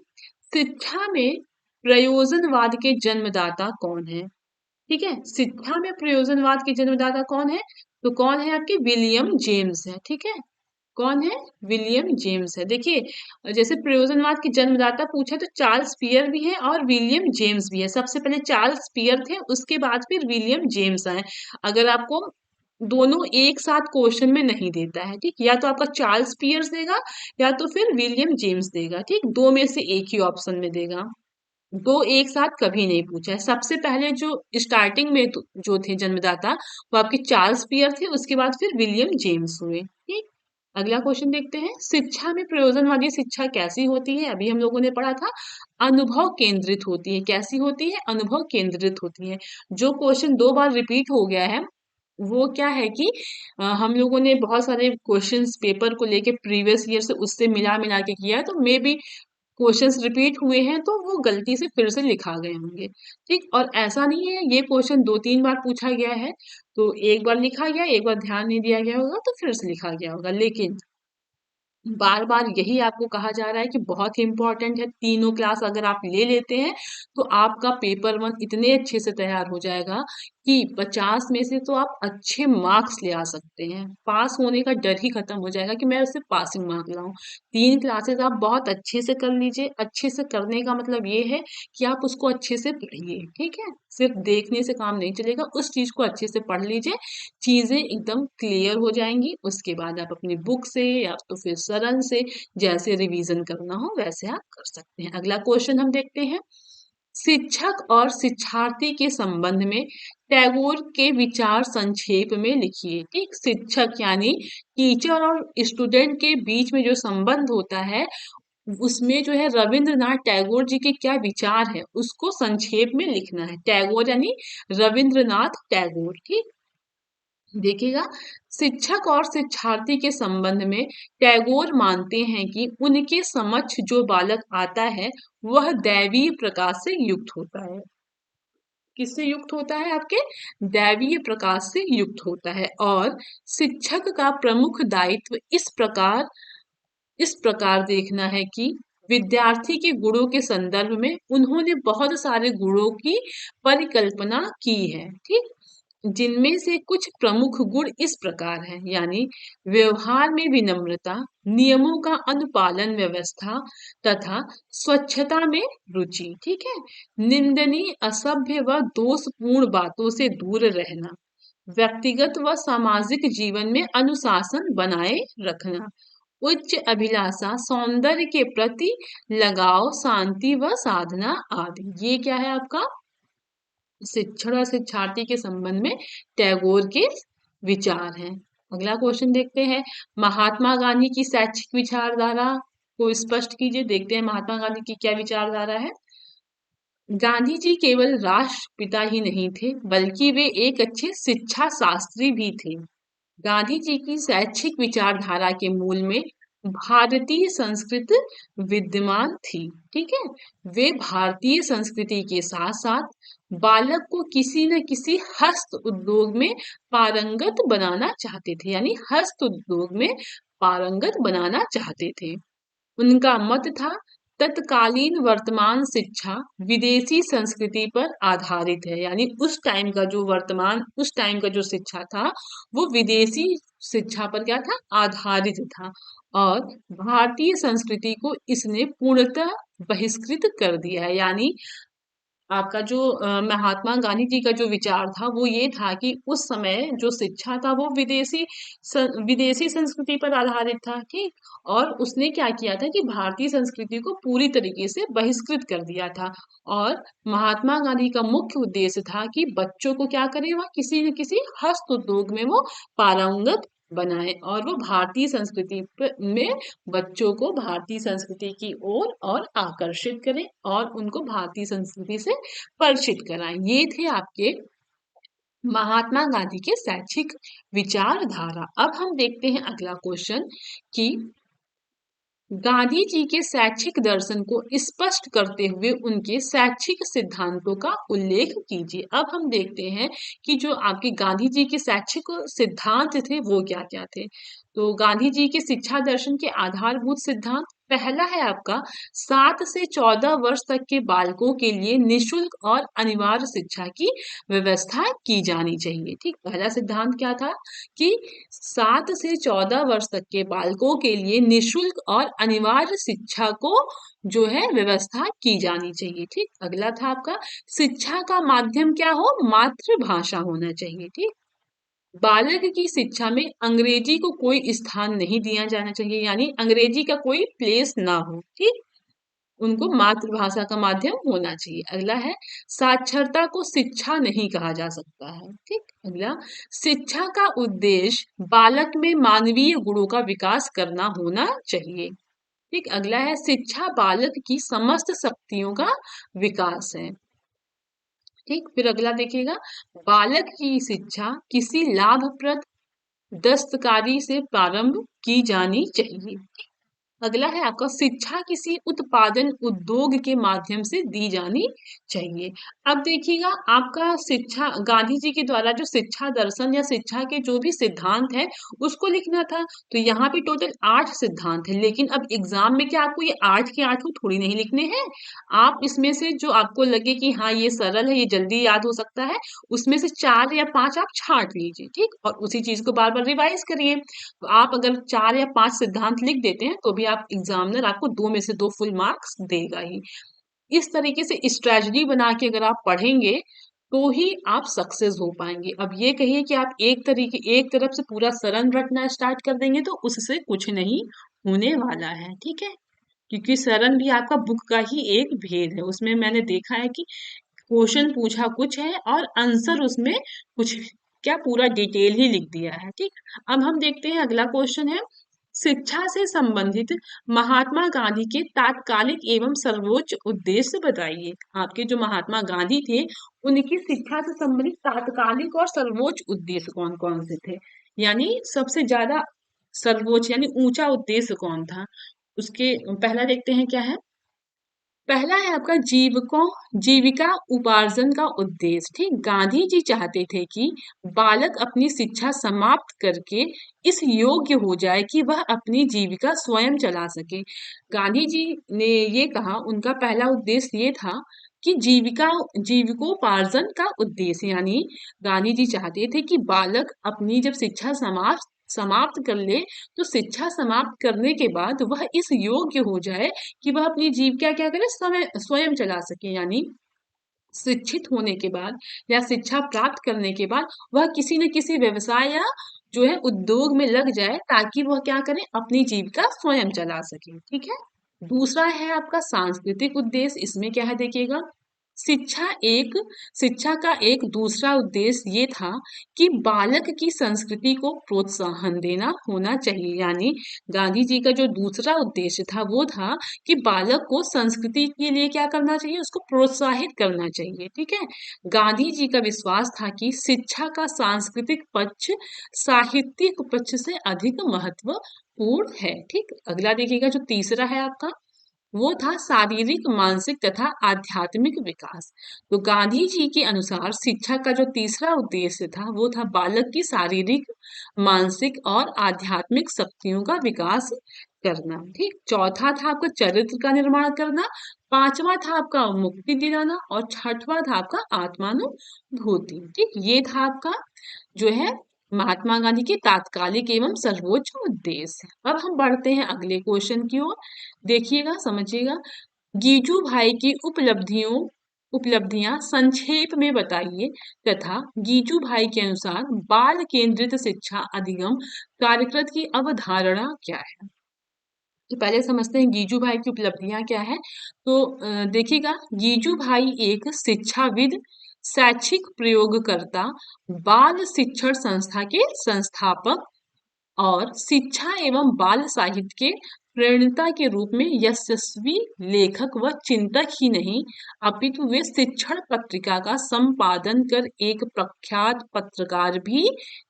शिक्षा में प्रयोजनवाद के जन्मदाता कौन है। ठीक है, शिक्षा में प्रयोजनवाद के जन्मदाता कौन है, तो कौन है, आपके विलियम जेम्स है। ठीक है, कौन है, विलियम जेम्स है। देखिए, जैसे प्रयोजनवाद के जन्मदाता पूछे तो चार्ल्स पियर भी है और विलियम जेम्स भी है। सबसे पहले चार्ल्स पियर थे, उसके बाद फिर विलियम जेम्स आए। अगर आपको दोनों एक साथ क्वेश्चन में नहीं देता है, ठीक, या तो आपका चार्ल्स पियर्स देगा या तो फिर विलियम जेम्स देगा। ठीक, दो में से एक ही ऑप्शन में देगा। दो एक साथ कभी नहीं पूछा है। सबसे पहले जो स्टार्टिंग में जो थे जन्मदाता, वो आपके चार्ल्स पियर थे, उसके बाद फिर विलियम जेम्स हुए। ठीक। अगला क्वेश्चन देखते हैं, शिक्षा में प्रयोजनवादी शिक्षा कैसी होती है? अभी हम लोगों ने पढ़ा था, अनुभव केंद्रित होती है। कैसी होती है? अनुभव केंद्रित होती है। जो क्वेश्चन दो बार रिपीट हो गया है, वो क्या है कि हम लोगों ने बहुत सारे क्वेश्चंस पेपर को लेके प्रीवियस ईयर से उससे मिला मिला के किया है, तो मे बी क्वेश्चंस रिपीट हुए हैं तो वो गलती से फिर से लिखा गए होंगे। ठीक। और ऐसा नहीं है ये क्वेश्चन दो तीन बार पूछा गया है, तो एक बार लिखा गया, एक बार ध्यान नहीं दिया गया होगा तो फिर से लिखा गया होगा, लेकिन बार बार यही आपको कहा जा रहा है कि बहुत ही इंपॉर्टेंट है। तीनों क्लास अगर आप ले लेते हैं तो आपका पेपर वन इतने अच्छे से तैयार हो जाएगा कि 50 में से तो आप अच्छे मार्क्स ले आ सकते हैं। पास होने का डर ही खत्म हो जाएगा कि मैं उससे पासिंग मार्क लाऊं। तीन क्लासेस आप बहुत अच्छे से कर लीजिए। अच्छे से करने का मतलब ये है कि आप उसको अच्छे से पढ़िए। ठीक है, सिर्फ देखने से काम नहीं चलेगा, उस चीज को अच्छे से पढ़ लीजिए, चीजें एकदम क्लियर हो जाएंगी। उसके बाद आप अपनी बुक से या तो फिर सरल से जैसे रिवीजन करना हो वैसे आप कर सकते हैं। अगला क्वेश्चन हम देखते हैं, शिक्षक और शिक्षार्थी के संबंध में टैगोर के विचार संक्षेप में लिखिए। ठीक। शिक्षक यानी टीचर और स्टूडेंट के बीच में जो संबंध होता है, उसमें जो है रविंद्रनाथ टैगोर जी के क्या विचार है उसको संक्षेप में लिखना है। टैगोर यानी रविंद्रनाथ टैगोर। ठीक। देखिएगा, शिक्षक और शिक्षार्थी के संबंध में टैगोर मानते हैं कि उनके समक्ष जो बालक आता है वह दैवीय प्रकाश से युक्त होता है। किससे युक्त होता है? आपके दैवीय प्रकाश से युक्त होता है। और शिक्षक का प्रमुख दायित्व इस प्रकार देखना है कि विद्यार्थी के गुणों के संदर्भ में उन्होंने बहुत सारे गुणों की परिकल्पना की है। ठीक। जिनमें से कुछ प्रमुख गुण इस प्रकार हैं, यानी व्यवहार में विनम्रता, नियमों का अनुपालन व्यवस्था तथा स्वच्छता में रुचि। ठीक है। निंदनीय, असभ्य व दोषपूर्ण बातों से दूर रहना, व्यक्तिगत व सामाजिक जीवन में अनुशासन बनाए रखना, उच्च अभिलाषा, सौंदर्य के प्रति लगाव, शांति व साधना आदि। ये क्या है आपका शिक्षण और शिक्षार्थी के संबंध में टैगोर के विचार हैं। अगला क्वेश्चन देखते हैं, महात्मा गांधी की शैक्षिक विचारधारा को स्पष्ट कीजिए। देखते हैं महात्मा गांधी की क्या विचारधारा है। गांधी जी केवल राष्ट्रपिता ही नहीं थे, बल्कि वे एक अच्छे शिक्षा शास्त्री भी थे। गांधी जी की शैक्षिक विचारधारा के मूल में भारतीय संस्कृति विद्यमान थी। ठीक है। वे भारतीय संस्कृति के साथ साथ बालक को किसी न किसी हस्त उद्योग में पारंगत बनाना चाहते थे, यानी हस्त उद्योग में पारंगत बनाना चाहते थे। उनका मत था, तत्कालीन वर्तमान शिक्षा विदेशी संस्कृति पर आधारित है, यानी उस टाइम का जो शिक्षा था वो विदेशी शिक्षा पर क्या था? आधारित था। और भारतीय संस्कृति को इसने पूर्णतः बहिष्कृत कर दिया है। यानी आपका जो महात्मा गांधी जी का जो विचार था वो ये था कि उस समय जो शिक्षा था वो विदेशी संस्कृति पर आधारित था। ठीक। और उसने क्या किया था कि भारतीय संस्कृति को पूरी तरीके से बहिष्कृत कर दिया था। और महात्मा गांधी का मुख्य उद्देश्य था कि बच्चों को क्या करे, वह किसी न किसी हस्त उद्योग में वो पारंगत बनाए और वो भारतीय संस्कृति में बच्चों को भारतीय संस्कृति की ओर और आकर्षित करें और उनको भारतीय संस्कृति से परिचित कराएं। ये थे आपके महात्मा गांधी के शैक्षिक विचारधारा। अब हम देखते हैं अगला क्वेश्चन कि गांधी जी के शैक्षिक दर्शन को स्पष्ट करते हुए उनके शैक्षिक सिद्धांतों का उल्लेख कीजिए। अब हम देखते हैं कि जो आपके गांधी जी के शैक्षिक सिद्धांत थे वो क्या क्या थे। तो गांधी जी के शिक्षा दर्शन के आधारभूत सिद्धांत, पहला है आपका 7 से 14 वर्ष तक के बालकों के लिए निशुल्क और अनिवार्य शिक्षा की व्यवस्था की जानी चाहिए। ठीक। पहला सिद्धांत क्या था कि 7 से 14 वर्ष तक के बालकों के लिए निशुल्क और अनिवार्य शिक्षा को जो है व्यवस्था की जानी चाहिए। ठीक। अगला था आपका शिक्षा का माध्यम क्या हो? मातृभाषा होना चाहिए। ठीक। बालक की शिक्षा में अंग्रेजी को कोई स्थान नहीं दिया जाना चाहिए, यानी अंग्रेजी का कोई प्लेस ना हो। ठीक। उनको मातृभाषा का माध्यम होना चाहिए। अगला है साक्षरता को शिक्षा नहीं कहा जा सकता है। ठीक, अगला शिक्षा का उद्देश्य बालक में मानवीय गुणों का विकास करना होना चाहिए। ठीक, अगला है शिक्षा बालक की समस्त शक्तियों का विकास है। ठीक, फिर अगला देखिएगा बालक की शिक्षा किसी लाभप्रद दस्तकारी से प्रारंभ की जानी चाहिए। अगला है आपका शिक्षा किसी उत्पादन उद्योग के माध्यम से दी जानी चाहिए। अब देखिएगा आपका शिक्षा गांधी जी के द्वारा जो शिक्षा दर्शन या शिक्षा के जो भी सिद्धांत है उसको लिखना था। तो यहाँ पे टोटल 8 सिद्धांत है, लेकिन अब एग्जाम में क्या आपको ये 8 के 8 थोड़ी नहीं लिखने हैं। आप इसमें से जो आपको लगे कि हाँ ये सरल है, ये जल्दी याद हो सकता है, उसमें से 4 या 5 आप छांट लीजिए। ठीक, और उसी चीज को बार बार रिवाइज करिए। तो आप अगर 4 या 5 सिद्धांत लिख देते हैं तो भी आप एग्जामिनर आपको 2 में से 2 फुल मार्क्स देगा ही। इस तरीके से स्ट्रेटजी बना के अगर आप पढ़ेंगे तो ही आप सक्सेस हो पाएंगे। अब ये कहिए कि आप एक तरफ से पूरा सरन रटना स्टार्ट कर देंगे तो उससे कुछ नहीं होने वाला है। ठीक है, क्योंकि सरन भी आपका बुक का ही एक भेद है। उसमें मैंने देखा है कि क्वेश्चन पूछा कुछ है और आंसर उसमें कुछ, क्या पूरा डिटेल ही लिख दिया है। ठीक, अब हम देखते हैं अगला क्वेश्चन है शिक्षा से संबंधित महात्मा गांधी के तात्कालिक एवं सर्वोच्च उद्देश्य बताइए। आपके जो महात्मा गांधी थे उनकी शिक्षा से संबंधित तात्कालिक और सर्वोच्च उद्देश्य कौन कौन से थे, यानी सबसे ज्यादा सर्वोच्च यानी ऊंचा उद्देश्य कौन था। उसके पहला देखते हैं क्या है। पहला है आपका जीविका उपार्जन का उद्देश्य। ठीक, गांधी जी चाहते थे कि बालक अपनी शिक्षा समाप्त करके इस योग्य हो जाए कि वह अपनी जीविका स्वयं चला सके। गांधी जी ने ये कहा, उनका पहला उद्देश्य ये था कि जीविकोपार्जन का उद्देश्य, यानी गांधी जी चाहते थे कि बालक अपनी जब शिक्षा समाप्त समाप्त कर ले तो शिक्षा समाप्त करने के बाद वह इस योग्य हो जाए कि वह अपनी जीविका क्या करे, समय स्वयं चला सके। यानी शिक्षित होने के बाद या शिक्षा प्राप्त करने के बाद वह किसी न किसी व्यवसाय या जो है उद्योग में लग जाए ताकि वह क्या करे, अपनी जीविका स्वयं चला सके। ठीक है, दूसरा है आपका सांस्कृतिक उद्देश्य। इसमें क्या है देखिएगा, शिक्षा एक शिक्षा का एक दूसरा उद्देश्य ये था कि बालक की संस्कृति को प्रोत्साहन देना होना चाहिए। यानी गांधी जी का जो दूसरा उद्देश्य था वो था कि बालक को संस्कृति के लिए क्या करना चाहिए, उसको प्रोत्साहित करना चाहिए। ठीक है, गांधी जी का विश्वास था कि शिक्षा का सांस्कृतिक पक्ष साहित्यिक पक्ष से अधिक महत्वपूर्ण है। ठीक, अगला देखिएगा जो तीसरा है आपका, वो था शारीरिक मानसिक तथा आध्यात्मिक विकास। तो गांधी जी के अनुसार शिक्षा का जो तीसरा उद्देश्य था वो था बालक की शारीरिक मानसिक और आध्यात्मिक शक्तियों का विकास करना। ठीक, चौथा था आपका चरित्र का निर्माण करना, पांचवा था आपका मुक्ति दिलाना और छठवां था आपका आत्मानुभूति। ठीक, ये था आपका जो है महात्मा गांधी के तात्कालिक एवं सर्वोच्च उद्देश्य। अब हम बढ़ते हैं अगले क्वेश्चन की ओर। देखिएगा, समझिएगा, गीजू भाई की उपलब्धियां संक्षेप में बताइए तथा गीजू भाई के अनुसार बाल केंद्रित शिक्षा अधिगम कार्यक्रम की अवधारणा क्या है। तो पहले समझते हैं गीजू भाई की उपलब्धियां क्या है। तो देखिएगा, गीजू भाई एक शिक्षाविद, शैक्षिक प्रयोगकर्ता, बाल शिक्षण संस्था के संस्थापक और शिक्षा एवं बाल साहित्य के प्रणेता के रूप में यशस्वी लेखक व चिंतक ही नहीं अपितु वे शिक्षण पत्रिका का संपादन कर एक प्रख्यात पत्रकार भी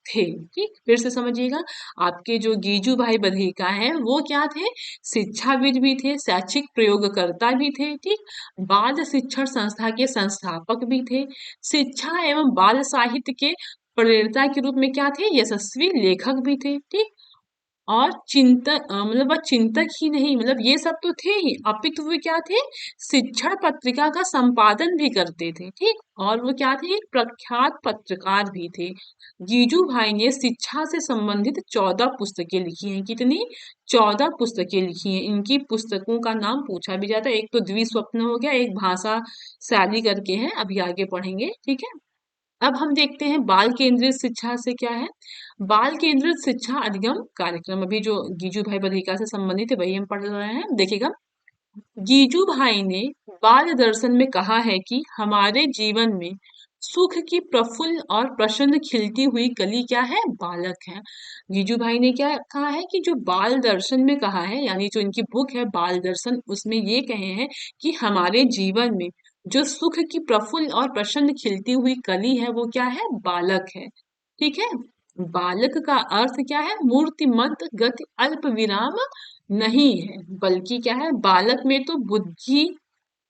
थे। ठीक, फिर से समझिएगा, आपके जो गीजू भाई बधिका हैं वो क्या थे, शिक्षाविद भी थे, शैक्षिक प्रयोगकर्ता भी थे। ठीक, बाल शिक्षण संस्था के संस्थापक भी थे, शिक्षा एवं बाल साहित्य के प्रेरता के रूप में क्या थे, यशस्वी लेखक भी थे। ठीक, और चिंतक मतलब वह चिंतक ही नहीं, मतलब ये सब तो थे ही अपितु वे क्या थे, शिक्षण पत्रिका का संपादन भी करते थे। ठीक, और वो क्या थे, एक प्रख्यात पत्रकार भी थे। गीजू भाई ने शिक्षा से संबंधित 14 पुस्तकें लिखी हैं। कितनी, 14 पुस्तकें लिखी हैं। इनकी पुस्तकों का नाम पूछा भी जाता है, एक तो द्विस्वप्न हो गया, एक भाषा शैली करके है, अभी आगे पढ़ेंगे। ठीक है, अब हम देखते हैं बाल केंद्रित शिक्षा से क्या है। बाल केंद्रित शिक्षा अधिगम कार्यक्रम, अभी जो गीजू भाई बधिका से संबंधित है वही हम पढ़ रहे हैं। देखिएगा, गीजू भाई ने बाल दर्शन में कहा है कि हमारे जीवन में सुख की प्रफुल्ल और प्रसन्न खिलती हुई कली क्या है? बालक है। गीजू भाई ने क्या कहा है कि जो बाल दर्शन में कहा है, यानी जो इनकी बुक है बाल दर्शन, उसमें ये कहे हैं कि हमारे जीवन में जो सुख की प्रफुल्ल और प्रसन्न खिलती हुई कली है वो क्या है? बालक है। ठीक है। बालक का अर्थ क्या है? मूर्तिमंत गति अल्प विराम नहीं है, बल्कि क्या है? बालक में तो बुद्धि,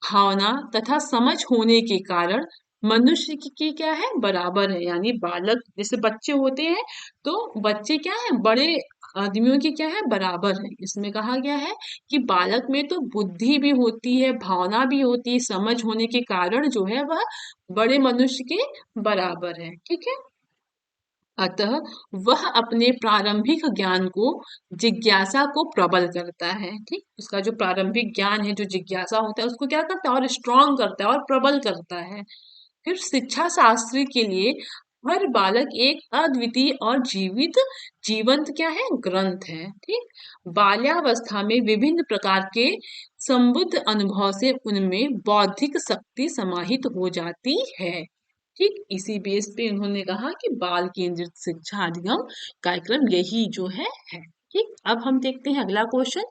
भावना तथा समझ होने के कारण मनुष्य की क्या है? बराबर है। यानी बालक जैसे बच्चे होते हैं, तो बच्चे क्या है? बड़े आदमियों के क्या है? बराबर है। इसमें कहा गया है कि बालक में तो बुद्धि भी होती है, भावना भी होती है, समझ होने के कारण जो है वह बड़े मनुष्य के बराबर है। ठीक है। अतः वह अपने प्रारंभिक ज्ञान को, जिज्ञासा को प्रबल करता है। ठीक, उसका जो प्रारंभिक ज्ञान है, जो जिज्ञासा होता है, उसको क्या करता है? और स्ट्रांग करता है और प्रबल करता है। फिर शिक्षा शास्त्री के लिए हर बालक एक अद्वितीय और जीवंत क्या है? ग्रंथ है। ठीक, बाल्यावस्था में विभिन्न प्रकार के संबुद्ध अनुभव से उनमें बौद्धिक शक्ति समाहित हो जाती है। ठीक, इसी बेस पे उन्होंने कहा कि बाल केंद्रित शिक्षा अधिगम कार्यक्रम यही जो है। ठीक, अब हम देखते हैं अगला क्वेश्चन।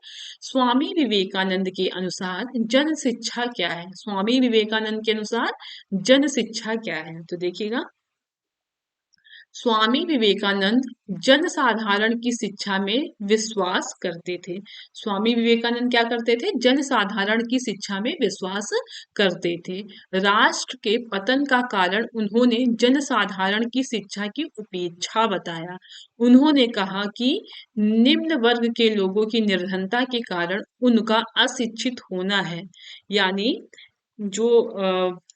स्वामी विवेकानंद के अनुसार जन शिक्षा क्या है? स्वामी विवेकानंद के अनुसार जन शिक्षा क्या है? तो देखिएगा, स्वामी विवेकानंद जनसाधारण की शिक्षा में विश्वास करते थे। स्वामी विवेकानंद क्या करते थे? जनसाधारण की शिक्षा में विश्वास करते थे। राष्ट्र के पतन का कारण उन्होंने जनसाधारण की शिक्षा की उपेक्षा बताया। उन्होंने कहा कि निम्न वर्ग के लोगों की निर्धनता के कारण उनका अशिक्षित होना है। यानी जो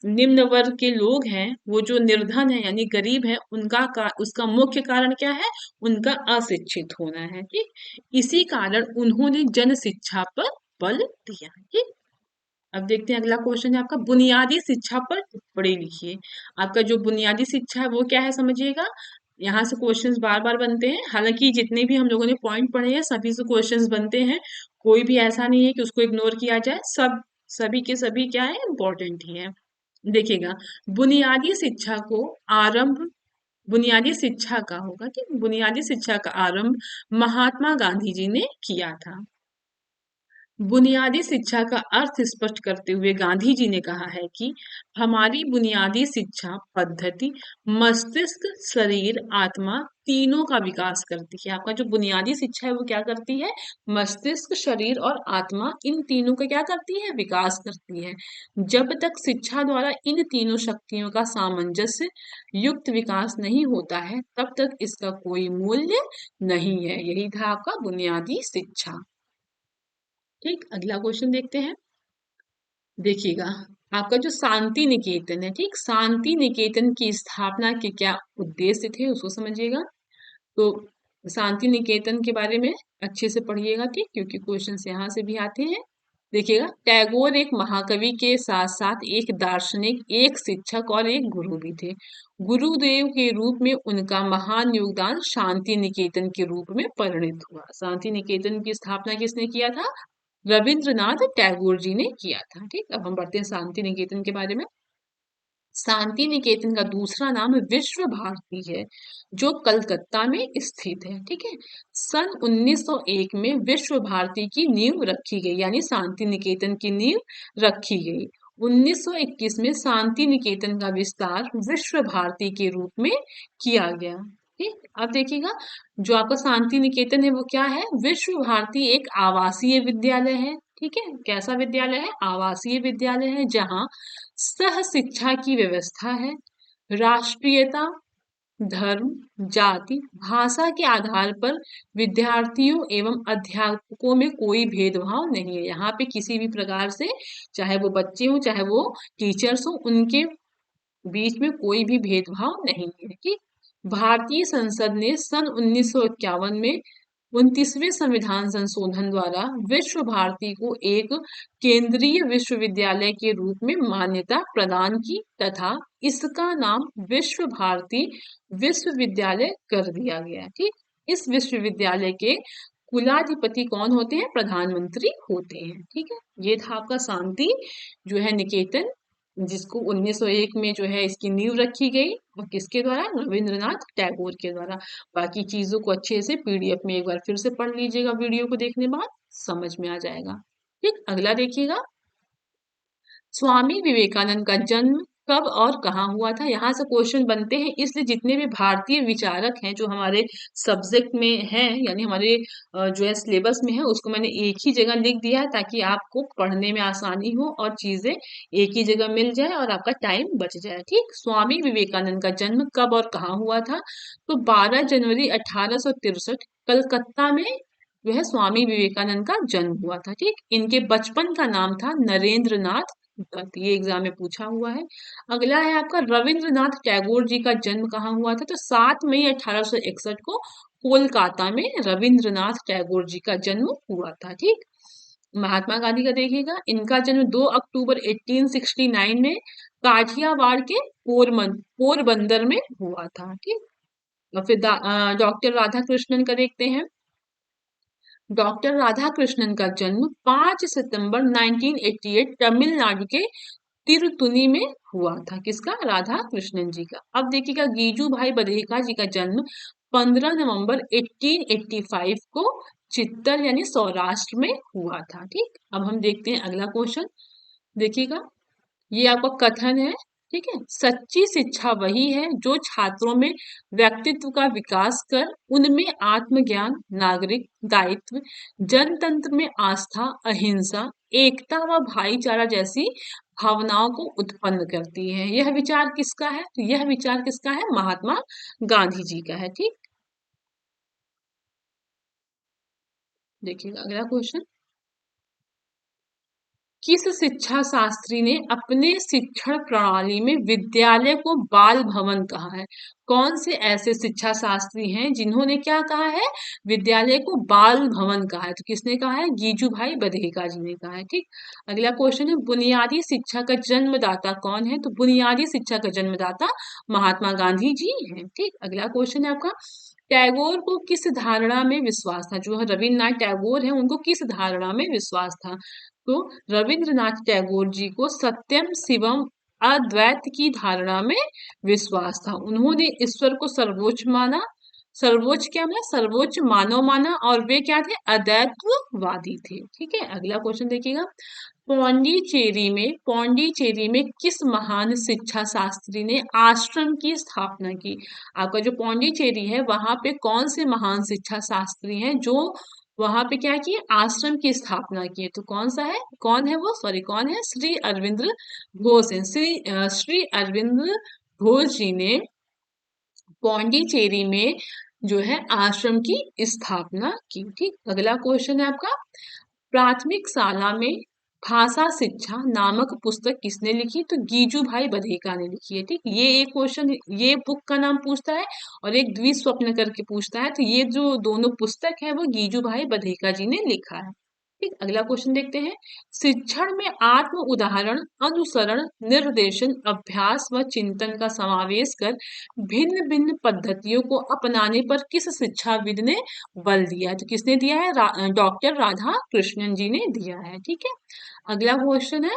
निम्न वर्ग के लोग हैं, वो जो निर्धन है यानी गरीब है, उसका मुख्य कारण क्या है? उनका अशिक्षित होना है। ठीक, इसी कारण उन्होंने जन शिक्षा पर बल दिया। ठीक, अब देखते हैं अगला क्वेश्चन है आपका, बुनियादी शिक्षा पर टिप्पणी लिखिए। आपका जो बुनियादी शिक्षा है वो क्या है? समझिएगा, यहाँ से क्वेश्चंस बार बार बनते हैं। हालांकि जितने भी हम लोगों ने पॉइंट पढ़े हैं सभी से क्वेश्चंस बनते हैं, कोई भी ऐसा नहीं है कि उसको इग्नोर किया जाए। सभी के सभी क्या है? इम्पोर्टेंट ही है। देखिएगा, बुनियादी शिक्षा को आरंभ बुनियादी शिक्षा का होगा कि बुनियादी शिक्षा का आरंभ महात्मा गांधी जी ने किया था। बुनियादी शिक्षा का अर्थ स्पष्ट करते हुए गांधी जी ने कहा है कि हमारी बुनियादी शिक्षा पद्धति मस्तिष्क, शरीर, आत्मा तीनों का विकास करती है। आपका जो बुनियादी शिक्षा है वो क्या करती है? मस्तिष्क, शरीर और आत्मा, इन तीनों का क्या करती है? विकास करती है। जब तक शिक्षा द्वारा इन तीनों शक्तियों का सामंजस्य युक्त विकास नहीं होता है, तब तक इसका कोई मूल्य नहीं है। यही था आपका बुनियादी शिक्षा। ठीक, अगला क्वेश्चन देखते हैं। देखिएगा, आपका जो शांति निकेतन है, ठीक, शांति निकेतन की स्थापना के क्या उद्देश्य थे उसको समझिएगा। तो शांति निकेतन के बारे में अच्छे से पढ़िएगा, ठीक, क्योंकि क्वेश्चंस यहाँ से भी आते हैं। देखिएगा, टैगोर एक महाकवि के साथ साथ एक दार्शनिक, एक शिक्षक और एक गुरु भी थे। गुरुदेव के रूप में उनका महान योगदान शांति निकेतन के रूप में परिणित हुआ। शांति निकेतन की स्थापना किसने किया था? रविंद्रनाथ टैगोर जी ने किया था। ठीक, अब हम बढ़ते हैं शांति निकेतन के बारे में। शांति निकेतन का दूसरा नाम विश्व भारती है, जो कलकत्ता में स्थित है। ठीक है, सन 1901 में विश्व भारती की नींव रखी गई, यानी शांति निकेतन की नींव रखी गई। 1921 में शांति निकेतन का विस्तार विश्व भारती के रूप में किया गया। ठीक, अब देखिएगा, जो आपका शांति निकेतन है वो क्या है? विश्व भारती एक आवासीय विद्यालय है। ठीक है, कैसा विद्यालय है? आवासीय विद्यालय है, जहाँ सह शिक्षा की व्यवस्था है। राष्ट्रीयता, धर्म, जाति, भाषा के आधार पर विद्यार्थियों एवं अध्यापकों में कोई भेदभाव नहीं है। यहाँ पे किसी भी प्रकार से, चाहे वो बच्चे हो चाहे वो टीचर्स हो, उनके बीच में कोई भी भेदभाव नहीं है। कि भारतीय संसद ने सन 1951 में 29वें संविधान संशोधन द्वारा विश्व भारती को एक केंद्रीय विश्वविद्यालय के रूप में मान्यता प्रदान की तथा इसका नाम विश्व भारती विश्वविद्यालय कर दिया गया। ठीक, इस विश्वविद्यालय के कुलाधिपति कौन होते हैं? प्रधानमंत्री होते हैं। ठीक है, ये था आपका शांति जो है निकेतन, जिसको 1901 में जो है इसकी नींव रखी गई और किसके द्वारा? रविंद्रनाथ टैगोर के द्वारा। बाकी चीजों को अच्छे से पीडीएफ में एक बार फिर से पढ़ लीजिएगा, वीडियो को देखने बाद समझ में आ जाएगा। ठीक, अगला देखिएगा, स्वामी विवेकानंद का जन्म कब और कहाँ हुआ था? यहाँ से क्वेश्चन बनते हैं, इसलिए जितने भी भारतीय विचारक हैं जो हमारे सब्जेक्ट में हैं, यानी हमारे जो है सिलेबस में है, उसको मैंने एक ही जगह लिख दिया है ताकि आपको पढ़ने में आसानी हो और चीजें एक ही जगह मिल जाए और आपका टाइम बच जाए। ठीक, स्वामी विवेकानंद का जन्म कब और कहाँ हुआ था? तो 12 जनवरी 1863 कलकत्ता में जो है स्वामी विवेकानंद का जन्म हुआ था। ठीक, इनके बचपन का नाम था नरेंद्र नाथ दत्त, ये एग्जाम में पूछा हुआ है। अगला है आपका, रविंद्रनाथ टैगोर जी का जन्म कहाँ हुआ था? तो 7 मई 1861 को कोलकाता में रविंद्रनाथ टैगोर जी का जन्म हुआ था। ठीक, महात्मा गांधी का देखिएगा, इनका जन्म 2 अक्टूबर 1869 में काठियावाड़ के पोरबंदर में हुआ था। ठीक, और फिर डॉक्टर राधा कृष्णन का देखते हैं। डॉक्टर राधाकृष्णन का जन्म 5 सितंबर 1988 तमिलनाडु के तिरुतुनी में हुआ था। किसका? राधा कृष्णन जी का। अब देखिएगा, गीजू भाई बधेका जी का जन्म 15 नवंबर 1885 को चित्तर यानी सौराष्ट्र में हुआ था। ठीक, अब हम देखते हैं अगला क्वेश्चन। देखिएगा, ये आपका कथन है। ठीक है, सच्ची शिक्षा वही है जो छात्रों में व्यक्तित्व का विकास कर उनमें आत्मज्ञान, नागरिक दायित्व, जनतंत्र में आस्था, अहिंसा, एकता व भाईचारा जैसी भावनाओं को उत्पन्न करती है। यह विचार किसका है? तो यह विचार किसका है? महात्मा गांधी जी का है। ठीक, देखिएगा अगला क्वेश्चन, किस शिक्षा शास्त्री ने अपने शिक्षण प्रणाली में विद्यालय को बाल भवन कहा है? कौन से ऐसे शिक्षा शास्त्री हैं जिन्होंने क्या कहा है? विद्यालय को बाल भवन कहा है। तो किसने कहा है? गीजू भाई बधेका जी ने कहा है। ठीक, अगला क्वेश्चन है, बुनियादी शिक्षा का जन्मदाता कौन है? तो बुनियादी शिक्षा का जन्मदाता महात्मा गांधी जी हैं। ठीक, अगला क्वेश्चन है आपका, टैगोर को किस धारणा में विश्वास था? जो रविन्द्रनाथ टैगोर हैं उनको किस धारणा में विश्वास था? तो रविंद्रनाथ टैगोर जी को सत्यम शिवम अद्वैत की धारणा में विश्वास था। उन्होंने ईश्वर को सर्वोच्च माना, सर्वोच्च क्या माना? सर्वोच्च मानव माना, और वे क्या थे? अद्वैतवादी थे। ठीक है, अगला क्वेश्चन देखिएगा, पौंडीचेरी में किस महान शिक्षा शास्त्री ने आश्रम की स्थापना की? आपका जो पौंडीचेरी है वहां पे कौन से महान शिक्षा शास्त्री हैं जो वहां पे क्या किए? आश्रम की स्थापना की है। तो कौन सा है? कौन है वो? सॉरी, कौन है? श्री अरविंद घोष है। श्री अरविंद घोष जी ने पौंडीचेरी में जो है आश्रम की स्थापना की। ठीक, अगला क्वेश्चन है आपका, प्राथमिक शाला में भाषा शिक्षा नामक पुस्तक किसने लिखी? तो गीजू भाई बधेका ने लिखी है। ठीक, ये एक क्वेश्चन, ये बुक का नाम पूछता है और एक द्विस्वप्न करके पूछता है, तो ये जो दोनों पुस्तक है वो गीजू भाई बधेका जी ने लिखा है। ठीक, अगला क्वेश्चन देखते हैं, शिक्षण में आत्म उदाहरण, अनुसरण, निर्देशन, अभ्यास व चिंतन का समावेश कर भिन्न भिन्न पद्धतियों को अपनाने पर किस शिक्षाविद ने बल दिया है? तो किसने दिया है? डॉक्टर राधा कृष्णन जी ने दिया है। ठीक है, अगला क्वेश्चन है,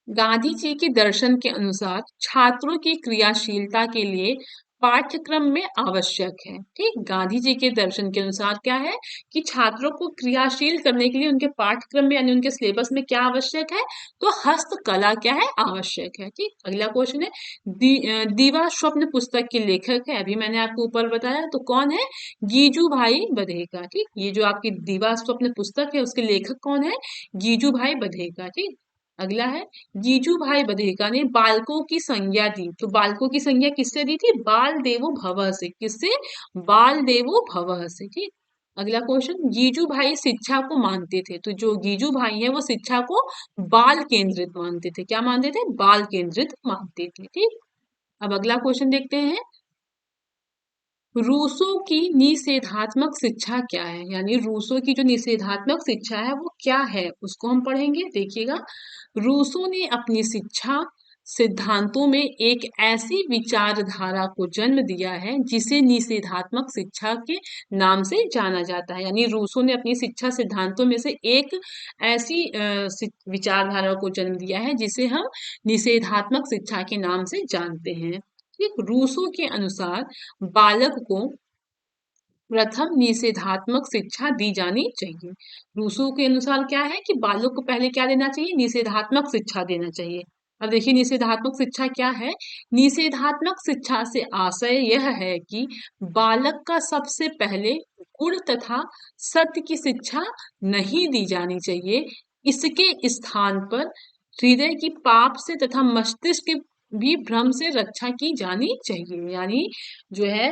गांधी जी के दर्शन के अनुसार छात्रों की क्रियाशीलता के लिए पाठ्यक्रम में आवश्यक है। ठीक, गांधी जी के दर्शन के अनुसार क्या है कि छात्रों को क्रियाशील करने के लिए उनके पाठ्यक्रम में यानी उनके सिलेबस में क्या आवश्यक है? तो हस्तकला क्या है? आवश्यक है। ठीक, अगला क्वेश्चन है, दीवा स्वप्न पुस्तक के लेखक है, अभी मैंने आपको ऊपर बताया, तो कौन है? गीजू भाई बधेका। ठीक, ये जो आपकी दीवा स्वप्न पुस्तक है उसके लेखक कौन है? गीजू भाई बधेका। ठीक, अगला है, जीजू भाई बधेका ने बालकों की संज्ञा दी। तो बालकों की संज्ञा किससे दी थी? बाल देवो भवः से। किससे? बाल देवो भवः से। ठीक, अगला क्वेश्चन, गीजू भाई शिक्षा को मानते थे। तो जो गीजू भाई है वो शिक्षा को बाल केंद्रित मानते थे। क्या मानते थे? बाल केंद्रित मानते थे। ठीक, अब अगला क्वेश्चन देखते हैं, रूसो की निषेधात्मक शिक्षा क्या है? यानी रूसो की जो निषेधात्मक शिक्षा है वो क्या है, उसको हम पढ़ेंगे। देखिएगा, रूसो ने अपनी शिक्षा सिद्धांतों में एक ऐसी विचारधारा को जन्म दिया है जिसे निषेधात्मक शिक्षा के नाम से जाना जाता है। यानी रूसो ने अपनी शिक्षा सिद्धांतों में से एक ऐसी विचारधारा को जन्म दिया है जिसे हम निषेधात्मक शिक्षा के नाम से जानते हैं। ठीक, रूसो के अनुसार बालक को प्रथम निषेधात्मक शिक्षा दी जानी चाहिए। रूसो के अनुसार क्या है कि बालक को पहले क्या देना चाहिए, निषेधात्मक शिक्षा देना चाहिए। अब देखिए निषेधात्मक शिक्षा क्या है। निषेधात्मक शिक्षा से आशय यह है कि बालक का सबसे पहले गुण तथा सत्य की शिक्षा नहीं दी जानी चाहिए। इसके स्थान पर हृदय की पाप से तथा मस्तिष्क के भी भ्रम से रक्षा की जानी चाहिए। यानी जो है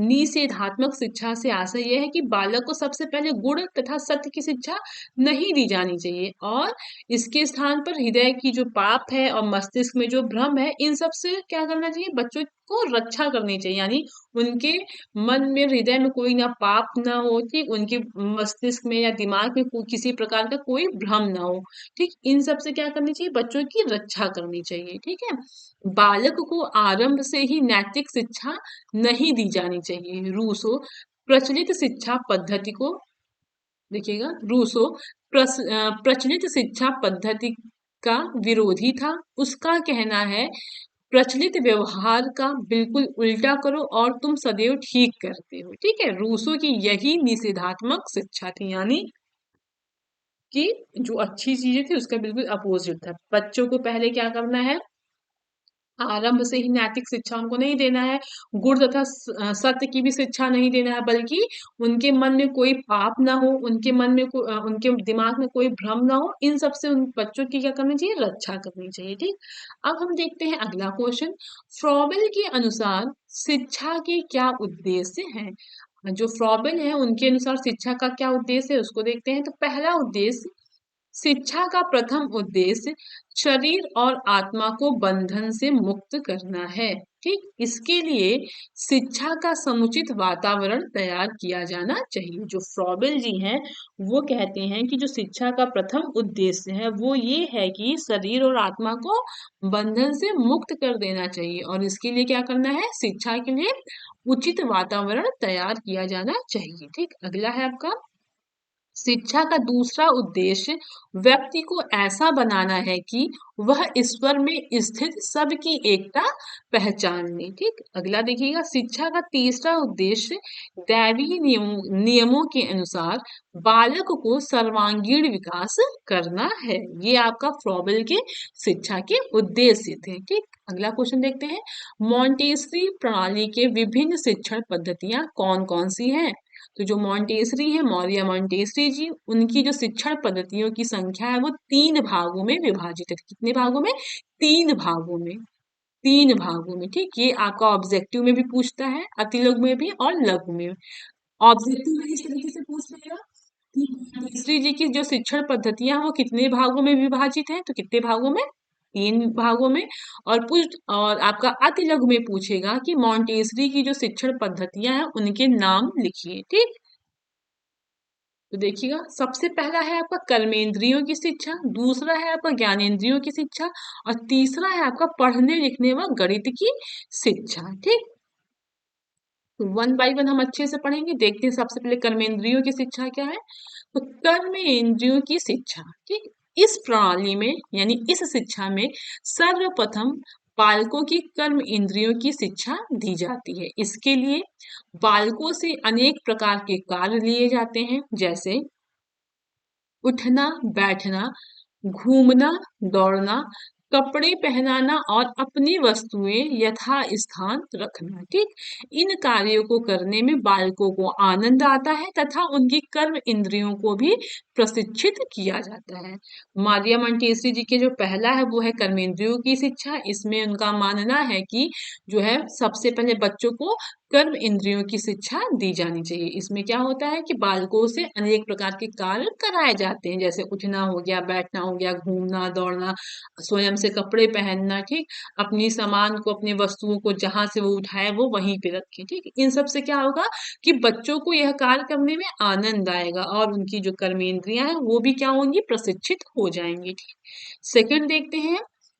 निषेधात्मक शिक्षा से आशय यह है कि बालक को सबसे पहले गुण तथा सत्य की शिक्षा नहीं दी जानी चाहिए और इसके स्थान पर हृदय की जो पाप है और मस्तिष्क में जो भ्रम है, इन सब से क्या करना चाहिए, बच्चों को रक्षा करनी चाहिए। यानी उनके मन में, हृदय में कोई ना पाप ना हो, ठीक, उनके मस्तिष्क में या दिमाग में किसी प्रकार का कोई भ्रम ना हो। ठीक, इन सब से क्या करनी चाहिए, बच्चों की रक्षा करनी चाहिए। ठीक है, बालक को आरंभ से ही नैतिक शिक्षा नहीं दी जानी चाहिए। रूसो प्रचलित शिक्षा पद्धति को, देखिएगा, रूसो प्रचलित शिक्षा पद्धति का विरोधी था। उसका कहना है प्रचलित व्यवहार का बिल्कुल उल्टा करो और तुम सदैव ठीक करते हो। ठीक है, रूसो की यही निषेधात्मक शिक्षा थी। यानी कि जो अच्छी चीजें थी उसका बिल्कुल अपोजिट था। बच्चों को पहले क्या करना है, आरंभ से ही नैतिक शिक्षा उनको नहीं देना है, गुण तथा सत्य की भी शिक्षा नहीं देना है, बल्कि उनके मन में कोई पाप ना हो, उनके मन में उनके दिमाग में कोई भ्रम ना हो। इन सब से उन बच्चों की क्या करनी चाहिए, रक्षा करनी चाहिए। ठीक, अब हम देखते हैं अगला क्वेश्चन। फ्रॉबेल के अनुसार शिक्षा के क्या उद्देश्य हैं। जो फ्रॉबेल है उनके अनुसार शिक्षा का क्या उद्देश्य है उसको देखते हैं। तो पहला उद्देश्य, शिक्षा का प्रथम उद्देश्य शरीर और आत्मा को बंधन से मुक्त करना है। ठीक, इसके लिए शिक्षा का समुचित वातावरण तैयार किया जाना चाहिए। जो फ्रॉबेल जी हैं वो कहते हैं कि जो शिक्षा का प्रथम उद्देश्य है वो ये है कि शरीर और आत्मा को बंधन से मुक्त कर देना चाहिए और इसके लिए क्या करना है, शिक्षा के लिए उचित वातावरण तैयार किया जाना चाहिए। ठीक, अगला है आपका, शिक्षा का दूसरा उद्देश्य व्यक्ति को ऐसा बनाना है कि वह ईश्वर में स्थित सबकी एकता पहचान ले। ठीक, अगला देखिएगा, शिक्षा का तीसरा उद्देश्य दैवीय नियमों के अनुसार बालक को सर्वांगीण विकास करना है। ये आपका फ्रॉबेल के शिक्षा के उद्देश्य थे। ठीक, अगला क्वेश्चन देखते हैं, मॉन्टेसरी प्रणाली के विभिन्न शिक्षण पद्धतियां कौन कौन सी हैं। तो जो मॉन्टेसरी है, मौर्य मॉन्टेसरी जी, उनकी जो शिक्षण पद्धतियों की संख्या है वो 3 भागों में विभाजित है। कितने भागों में, 3 भागों में, 3 भागों में। ठीक, ये आपका ऑब्जेक्टिव में भी पूछता है, अतिलघु में भी और लघु में। ऑब्जेक्टिव में इस तरीके से पूछ लेगा कि मॉन्टेसरी जी की जो शिक्षण पद्धतियां हैं वो कितने भागों में विभाजित है। तो कितने भागों में, 3 भागों में। और आपका अति लघु में पूछेगा कि मॉन्टेसरी की जो शिक्षण पद्धतियां हैं उनके नाम लिखिए। ठीक, तो देखिएगा, सबसे पहला है आपका कर्मेंद्रियों की शिक्षा, दूसरा है आपका ज्ञानेंद्रियों की शिक्षा और तीसरा है आपका पढ़ने लिखने व गणित की शिक्षा। ठीक, तो वन बाय वन हम अच्छे से पढ़ेंगे। देखते हैं सबसे पहले कर्मेंद्रियों की शिक्षा क्या है। तो कर्मेंद्रियों की शिक्षा, ठीक, इस प्रणाली में यानी इस शिक्षा में सर्वप्रथम बालकों की कर्म इंद्रियों की शिक्षा दी जाती है। इसके लिए बालकों से अनेक प्रकार के कार्य लिए जाते हैं, जैसे उठना बैठना, घूमना दौड़ना, कपड़े पहनाना और अपनी वस्तुएं यथा स्थान रखना। ठीक, इन कार्यों को करने में बालकों को आनंद आता है तथा उनकी कर्म इंद्रियों को भी प्रशिक्षित किया जाता है। मारिया मोंटेसरी जी के जो पहला है वो है कर्मेंद्रियों की शिक्षा। इसमें उनका मानना है कि जो है सबसे पहले बच्चों को कर्म इंद्रियों की शिक्षा दी जानी चाहिए। इसमें क्या होता है कि बालकों से अनेक प्रकार के कार्य कराए जाते हैं, जैसे उठना हो गया, बैठना हो गया, घूमना दौड़ना, स्वयं से कपड़े पहनना। ठीक, अपनी सामान को, अपनी वस्तुओं को जहां से वो उठाए वो वहीं पे रखे। ठीक, इन सब से क्या होगा कि बच्चों को यह कार्य करने में आनंद आएगा और उनकी जो कर्मेंद्रियां हैं वो भी क्या होंगी, प्रशिक्षित हो जाएंगी। ठीक, सेकंड देखते हैं,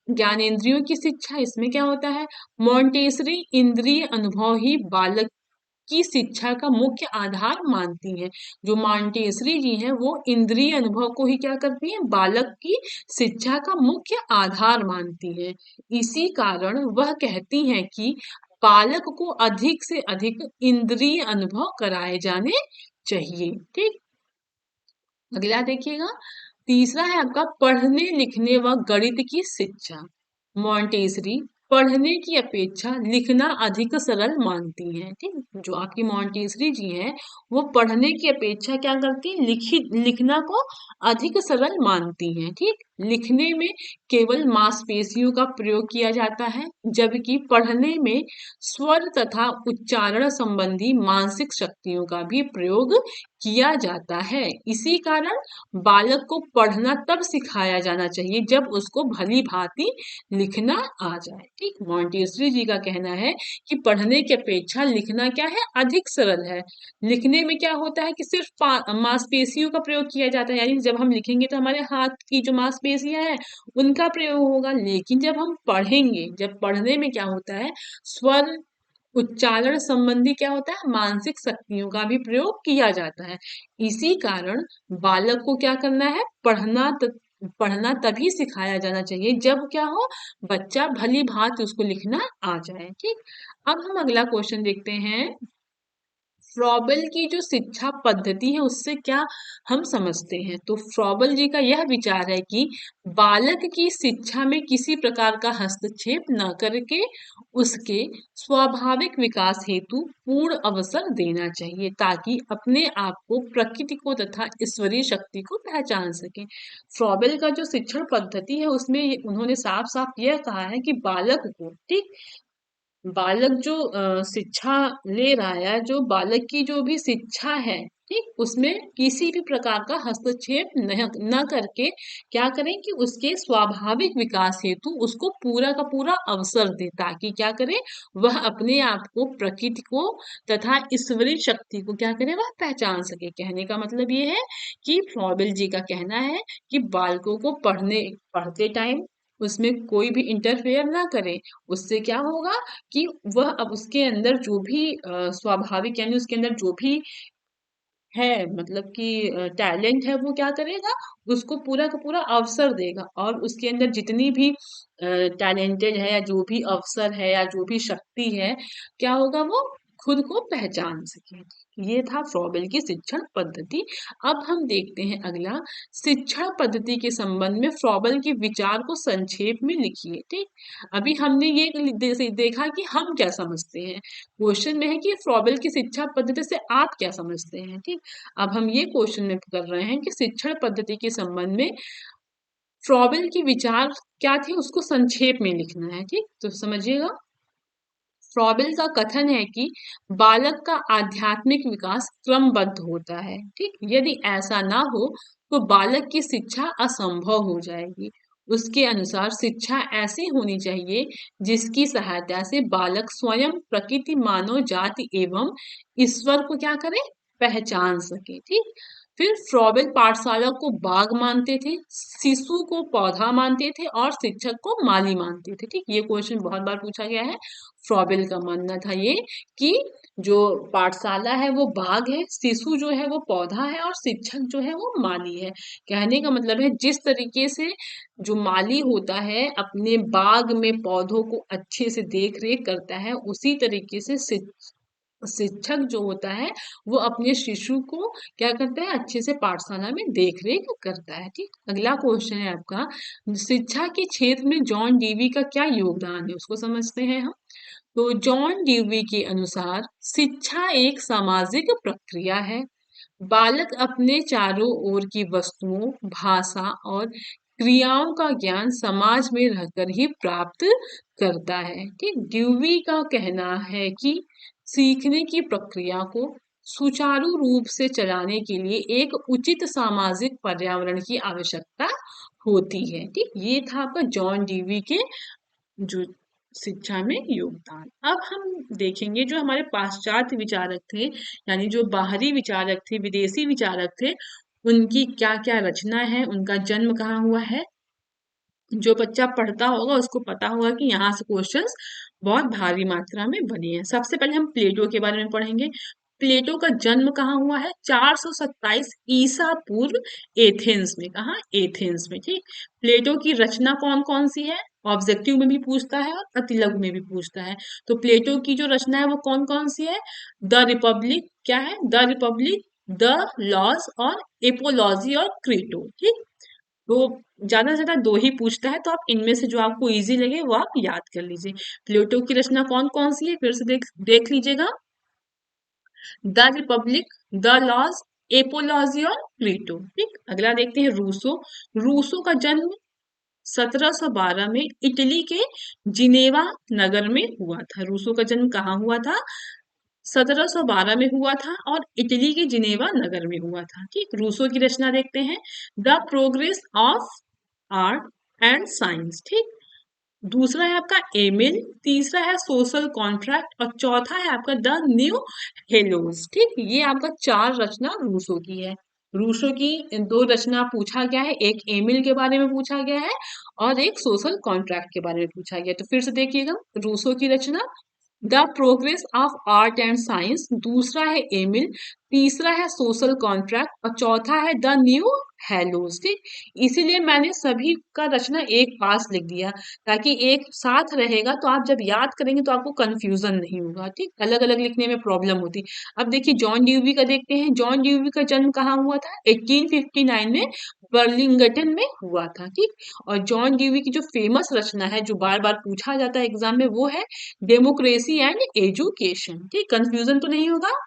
ज्ञानेंद्रियों की शिक्षा, इसमें क्या होता है, मॉन्टेसरी इंद्रिय अनुभव ही बालक की शिक्षा का मुख्य आधार मानती है। जो मॉन्टेसरी जी हैं वो इंद्रिय अनुभव को ही क्या करती हैं, बालक की शिक्षा का मुख्य आधार मानती है। इसी कारण वह कहती हैं कि बालक को अधिक से अधिक इंद्रिय अनुभव कराए जाने चाहिए। ठीक, अगला देखिएगा, तीसरा है आपका पढ़ने लिखने व गणित की शिक्षा। मॉन्टेसरी पढ़ने की अपेक्षा लिखना अधिक सरल मानती हैं। ठीक, जो आपकी मॉन्टेसरी जी हैं वो पढ़ने की अपेक्षा क्या करती हैं, लिखना को अधिक सरल मानती हैं। ठीक, लिखने में केवल मांसपेशियों का प्रयोग किया जाता है, जबकि पढ़ने में स्वर तथा उच्चारण संबंधी मानसिक शक्तियों का भी प्रयोग किया जाता है। इसी कारण बालक को पढ़ना तब सिखाया जाना चाहिए जब उसको भली भांति लिखना आ जाए। ठीक, मॉन्टेसरी जी का कहना है कि पढ़ने की अपेक्षा लिखना क्या है, अधिक सरल है। लिखने में क्या होता है कि सिर्फ मांसपेशियों का प्रयोग किया जाता है, यानी जब हम लिखेंगे तो हमारे हाथ की जो मांसपेशियां हैं उनका प्रयोग होगा, लेकिन जब हम पढ़ेंगे, जब पढ़ने में क्या होता है, स्वर उच्चारण संबंधी क्या होता है, मानसिक शक्तियों का भी प्रयोग किया जाता है। इसी कारण बालक को क्या करना है, पढ़ना तभी सिखाया जाना चाहिए जब क्या हो, बच्चा भली भांति उसको लिखना आ जाए। ठीक, अब हम अगला क्वेश्चन देखते हैं। फ्रॉबेल की जो शिक्षा पद्धति है उससे क्या हम समझते हैं, तो फ्रॉबेल जी का यह विचार है कि बालक की शिक्षा में किसी प्रकार का हस्तक्षेप न करके उसके स्वाभाविक विकास हेतु पूर्ण अवसर देना चाहिए, ताकि अपने आप को, प्रकृति को तथा ईश्वरीय शक्ति को पहचान सके। फ्रॉबेल का जो शिक्षण पद्धति है उसमें उन्होंने साफ साफ यह कहा है कि बालक को, ठीक, बालक जो शिक्षा ले रहा है, जो बालक की जो भी शिक्षा है, ठीक, उसमें किसी भी प्रकार का हस्तक्षेप न करके क्या करें कि उसके स्वाभाविक विकास हेतु उसको पूरा का पूरा अवसर दे, ताकि क्या करे, वह अपने आप को, प्रकृति को तथा ईश्वरीय शक्ति को क्या करे, वह पहचान सके। कहने का मतलब ये है कि फ्रॉबेल जी का कहना है कि बालकों को पढ़ते टाइम उसमें कोई भी इंटरफेयर ना करे। उससे क्या होगा कि वह अब उसके अंदर जो भी स्वाभाविक, यानी उसके अंदर जो भी है, मतलब कि टैलेंट है, वो क्या करेगा, उसको पूरा का पूरा अवसर देगा, और उसके अंदर जितनी भी टैलेंटेड है या जो भी अवसर है या जो भी शक्ति है, क्या होगा, वो खुद को पहचान सके। ये था फ्रॉबेल की शिक्षण पद्धति। अब हम देखते हैं अगला, शिक्षण पद्धति के संबंध में फ्रॉबेल के विचार को संक्षेप में लिखिए। ठीक, अभी हमने ये देखा कि हम क्या समझते हैं, क्वेश्चन में है कि फ्रॉबेल की शिक्षा पद्धति से आप क्या समझते हैं। ठीक, अब हम ये क्वेश्चन में कर रहे हैं कि शिक्षण पद्धति के संबंध में फ्रॉबेल के विचार क्या थे, उसको संक्षेप में लिखना है। ठीक, तो समझिएगा, फ्रॉबेल का कथन है कि बालक का आध्यात्मिक विकास क्रमबद्ध होता है। ठीक, यदि ऐसा ना हो तो बालक की शिक्षा असंभव हो जाएगी। उसके अनुसार शिक्षा ऐसी होनी चाहिए जिसकी सहायता से बालक स्वयं, प्रकृति, मानव जाति एवं ईश्वर को क्या करे, पहचान सके। ठीक, फिर फ्रॉबेल पाठशाला को बाग मानते थे, शिशु को पौधा मानते थे और शिक्षक को माली मानते थे। ठीक, ये क्वेश्चन बहुत बार पूछा गया है। फ्रॉबेल का मानना था ये कि जो पाठशाला है वो बाग है, शिशु जो है वो पौधा है और शिक्षक जो है वो माली है। कहने का मतलब है जिस तरीके से जो माली होता है अपने बाग में पौधों को अच्छे से देख रेख करता है, उसी तरीके से शिक्षक जो होता है वो अपने शिशु को क्या करता है, अच्छे से पाठशाला में देख रेख करता है। ठीक, अगला क्वेश्चन है आपका, शिक्षा के क्षेत्र में जॉन डीवी का क्या योगदान है, उसको समझते हैं हम। तो जॉन ड्यूवी के अनुसार शिक्षा एक सामाजिक प्रक्रिया है। बालक अपने चारों ओर की वस्तुओं, भाषा और क्रियाओं का ज्ञान समाज में रहकर ही प्राप्त करता है। ठीक, ड्यूवी का कहना है कि सीखने की प्रक्रिया को सुचारू रूप से चलाने के लिए एक उचित सामाजिक पर्यावरण की आवश्यकता होती है। ठीक, ये था आपका जॉन डीवी के जो शिक्षा में योगदान। अब हम देखेंगे जो हमारे पाश्चात्य विचारक थे, यानी जो बाहरी विचारक थे, विदेशी विचारक थे, उनकी क्या क्या रचना है, उनका जन्म कहाँ हुआ है, जो बच्चा पढ़ता होगा उसको पता होगा कि यहाँ से क्वेश्चंस बहुत भारी मात्रा में बने हैं। सबसे पहले हम प्लेटो के बारे में पढ़ेंगे। प्लेटो का जन्म कहाँ हुआ है? 427 ईसा पूर्व एथेंस में। कहाँ? एथेंस में। ठीक। प्लेटो की रचना कौन कौन सी है? ऑब्जेक्टिव में भी पूछता है और प्रतिलघु में भी पूछता है। तो प्लेटो की जो रचना है वो कौन कौन सी है? द रिपब्लिक, क्या है? द रिपब्लिक, द लॉज और एपोलॉजी और क्रीटो। ठीक। तो ज्यादा से ज्यादा दो ही पूछता है, तो आप इनमें से जो आपको इजी लगे वो आप याद कर लीजिए। प्लेटो की रचना कौन कौन सी है फिर से देख देख लीजिएगा। The republic, the laws, apology और क्रीटो। ठीक। अगला देखते हैं रूसो। रूसो का जन्म 1712 में इटली के जिनेवा नगर में हुआ था। रूसो का जन्म कहाँ हुआ था? 1712 में हुआ था और इटली के जिनेवा नगर में हुआ था। ठीक। रूसो की रचना देखते हैं। The progress of art and science. ठीक। दूसरा है आपका एमिल, तीसरा है सोशल कॉन्ट्रैक्ट और चौथा है आपका द न्यू हेलोस। ठीक। ये आपका चार रचना रूसो की है। रूसो की दो रचना पूछा गया है, एक एमिल के बारे में पूछा गया है और एक सोशल कॉन्ट्रैक्ट के बारे में पूछा गया है। तो फिर से देखिएगा, रूसो की रचना the progress of art and science, दूसरा है एमिल, तीसरा है सोशल कॉन्ट्रैक्ट और चौथा है द न्यू हेलोस। ठीक। इसीलिए मैंने सभी का रचना एक पास लिख दिया, ताकि एक साथ रहेगा तो आप जब याद करेंगे तो आपको कंफ्यूजन नहीं होगा। ठीक। अलग अलग लिखने में प्रॉब्लम होती। अब देखिए जॉन ड्यूवी का देखते हैं। जॉन ड्यूवी का जन्म कहाँ हुआ था? 1859 में बर्लिंगटन में हुआ था। ठीक। और जॉन ड्यूवी की जो फेमस रचना है, जो बार बार पूछा जाता है एग्जाम में, वो है डेमोक्रेसी एंड एजुकेशन। ठीक। कंफ्यूजन तो नहीं होगा।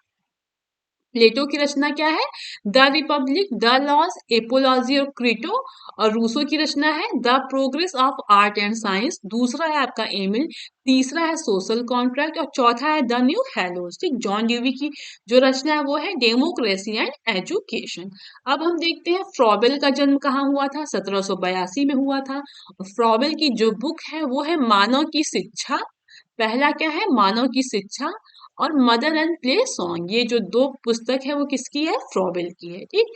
प्लेटो की रचना क्या है? The republic, the laws, apology और क्रीटो। और रूसो की रचना है the progress of art and science, दूसरा है आपका एमिल, तीसरा है सोशल कॉन्ट्रैक्ट और चौथा है द न्यू हेलोस। ठीक। जॉन ड्यूवी की जो रचना है वो है डेमोक्रेसी एंड एजुकेशन। अब हम देखते हैं फ्रॉबेल का जन्म कहाँ हुआ था? 1782 में हुआ था। फ्रॉबेल की जो बुक है वो है मानव की शिक्षा। पहला क्या है? मानव की शिक्षा और मदर एंड प्ले सॉन्ग। ये जो दो पुस्तक है वो किसकी है? फ्रॉबेल की है। ठीक।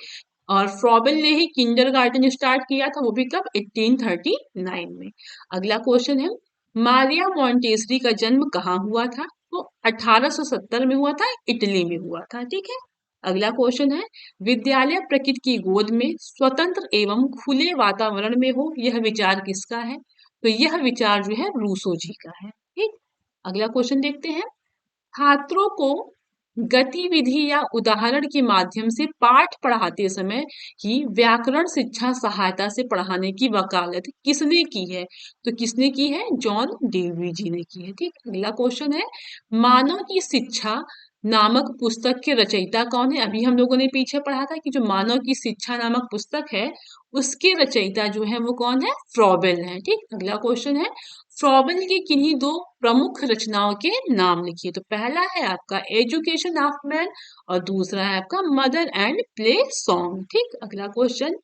और फ्रॉबेल ने ही किंडरगार्टन स्टार्ट किया था, वो भी कब? 1839 में। अगला क्वेश्चन है मारिया मॉन्टेसरी का जन्म कहाँ हुआ था? तो 1870 में हुआ था, इटली में हुआ था। ठीक है। अगला क्वेश्चन है विद्यालय प्रकृति की गोद में स्वतंत्र एवं खुले वातावरण में हो, यह विचार किसका है? तो यह विचार जो है रूसो जी का है। ठीक। अगला क्वेश्चन देखते हैं छात्रों को गतिविधि या उदाहरण के माध्यम से पाठ पढ़ाते समय ही व्याकरण शिक्षा सहायता से पढ़ाने की वकालत किसने की है? तो किसने की है? जॉन डेवी जी ने की है। ठीक। अगला क्वेश्चन है मानव की शिक्षा नामक पुस्तक के रचयिता कौन है? अभी हम लोगों ने पीछे पढ़ा था कि जो मानव की शिक्षा नामक पुस्तक है उसके रचयिता जो है वो कौन है? फ्रॉबेल है। ठीक। अगला क्वेश्चन है फ्रॉबेल की किन्हीं दो प्रमुख रचनाओं के नाम लिखिए। तो पहला है आपका एजुकेशन ऑफ मैन और दूसरा है आपका मदर एंड प्ले सॉन्ग। ठीक। अगला क्वेश्चन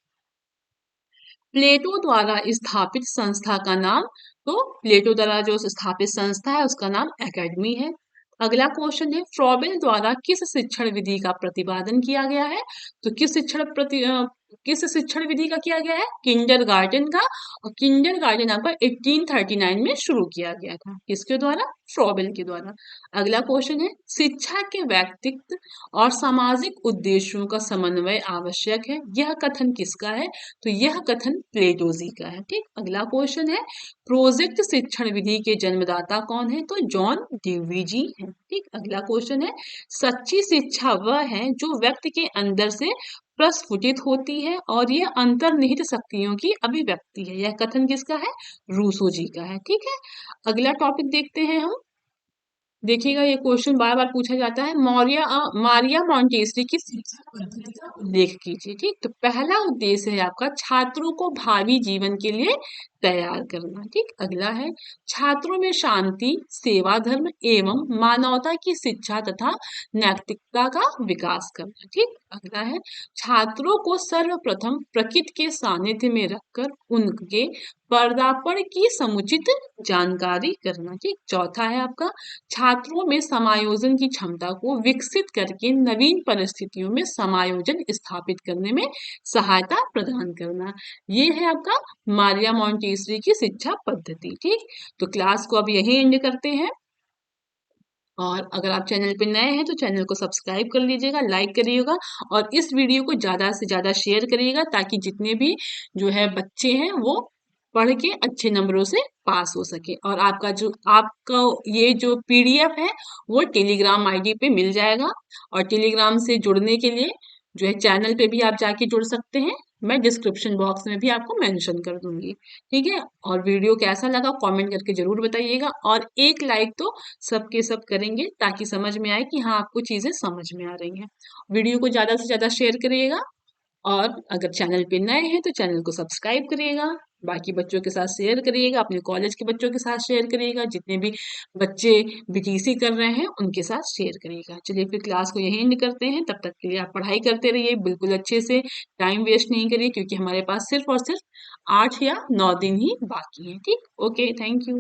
प्लेटो द्वारा स्थापित संस्था का नाम? तो प्लेटो द्वारा जो स्थापित संस्था है उसका नाम एकेडमी है। अगला क्वेश्चन है फ्रॉबेल द्वारा किस शिक्षण विधि का प्रतिपादन किया गया है? तो किस शिक्षण विधि का किया गया है? किंडरगार्टन का। और किंडरगार्टन आपका 1839 में शुरू किया गया था। किसके द्वारा? फ्रॉबेल के द्वारा। अगला क्वेश्चन है शिक्षा के व्यक्तित्व और सामाजिक उद्देश्यों का समन्वय आवश्यक है, यह कथन किसका है? तो यह कथन प्लेटो जी का है। ठीक। अगला क्वेश्चन है प्रोजेक्ट शिक्षण विधि के जन्मदाता कौन है? तो जॉन ड्यूवी जी हैं। ठीक। अगला क्वेश्चन है सच्ची शिक्षा वह है जो व्यक्ति के अंदर से प्रस्फुटित होती है और यह अंतर्निहित शक्तियों की अभिव्यक्ति है, यह कथन किसका है? रूसो जी का है। ठीक है। अगला टॉपिक देखते हैं हम। देखिएगा ये क्वेश्चन बार बार पूछा जाता है मारिया मॉन्टेसरी की शिक्षा पद्धति का उल्लेख कीजिए। ठीक। तो पहला उद्देश्य है आपका छात्रों को भावी जीवन के लिए तैयार करना। ठीक। अगला है छात्रों में शांति, सेवा धर्म एवं मानवता की शिक्षा तथा नैतिकता का विकास करना। ठीक। अगला है छात्रों को सर्वप्रथम प्रकृति के सानिध्य में रखकर उनके पर्दापण की समुचित जानकारी करना। ठीक। चौथा है आपका छात्रों में समायोजन की क्षमता को विकसित करके नवीन परिस्थितियों में समायोजन स्थापित करने में सहायता प्रदान करना। ये है आपका मारिया तीसरी की शिक्षा पद्धति। ठीक, तो क्लास को अब यही एंड करते हैं। और अगर आप चैनल पे नए हैं तो चैनल को सब्सक्राइब कर लीजिएगा, लाइक करिएगा और इस वीडियो को ज़्यादा से ज़्यादा शेयर करिएगा ताकि जितने भी जो है बच्चे हैं वो पढ़ के अच्छे नंबरों से पास हो सके। और आपका ये जो पीडीएफ है वो टेलीग्राम आईडी पे मिल जाएगा। और टेलीग्राम से जुड़ने के लिए जो है चैनल पे भी आप जाके जुड़ सकते हैं, मैं डिस्क्रिप्शन बॉक्स में भी आपको मेंशन कर दूंगी। ठीक है, और वीडियो कैसा लगा कमेंट करके जरूर बताइएगा और एक लाइक तो सबके सब करेंगे ताकि समझ में आए कि हाँ आपको चीजें समझ में आ रही हैं। वीडियो को ज्यादा से ज्यादा शेयर करिएगा और अगर चैनल पे नए हैं तो चैनल को सब्सक्राइब करिएगा, बाकी बच्चों के साथ शेयर करिएगा, अपने कॉलेज के बच्चों के साथ शेयर करिएगा, जितने भी बच्चे बीटीसी कर रहे हैं उनके साथ शेयर करिएगा। चलिए फिर क्लास को यहीं एंड करते हैं, तब तक के लिए आप पढ़ाई करते रहिए बिल्कुल अच्छे से, टाइम वेस्ट नहीं करिए क्योंकि हमारे पास सिर्फ और सिर्फ 8 या 9 दिन ही बाकी हैं। ठीक, ओके, थैंक यू।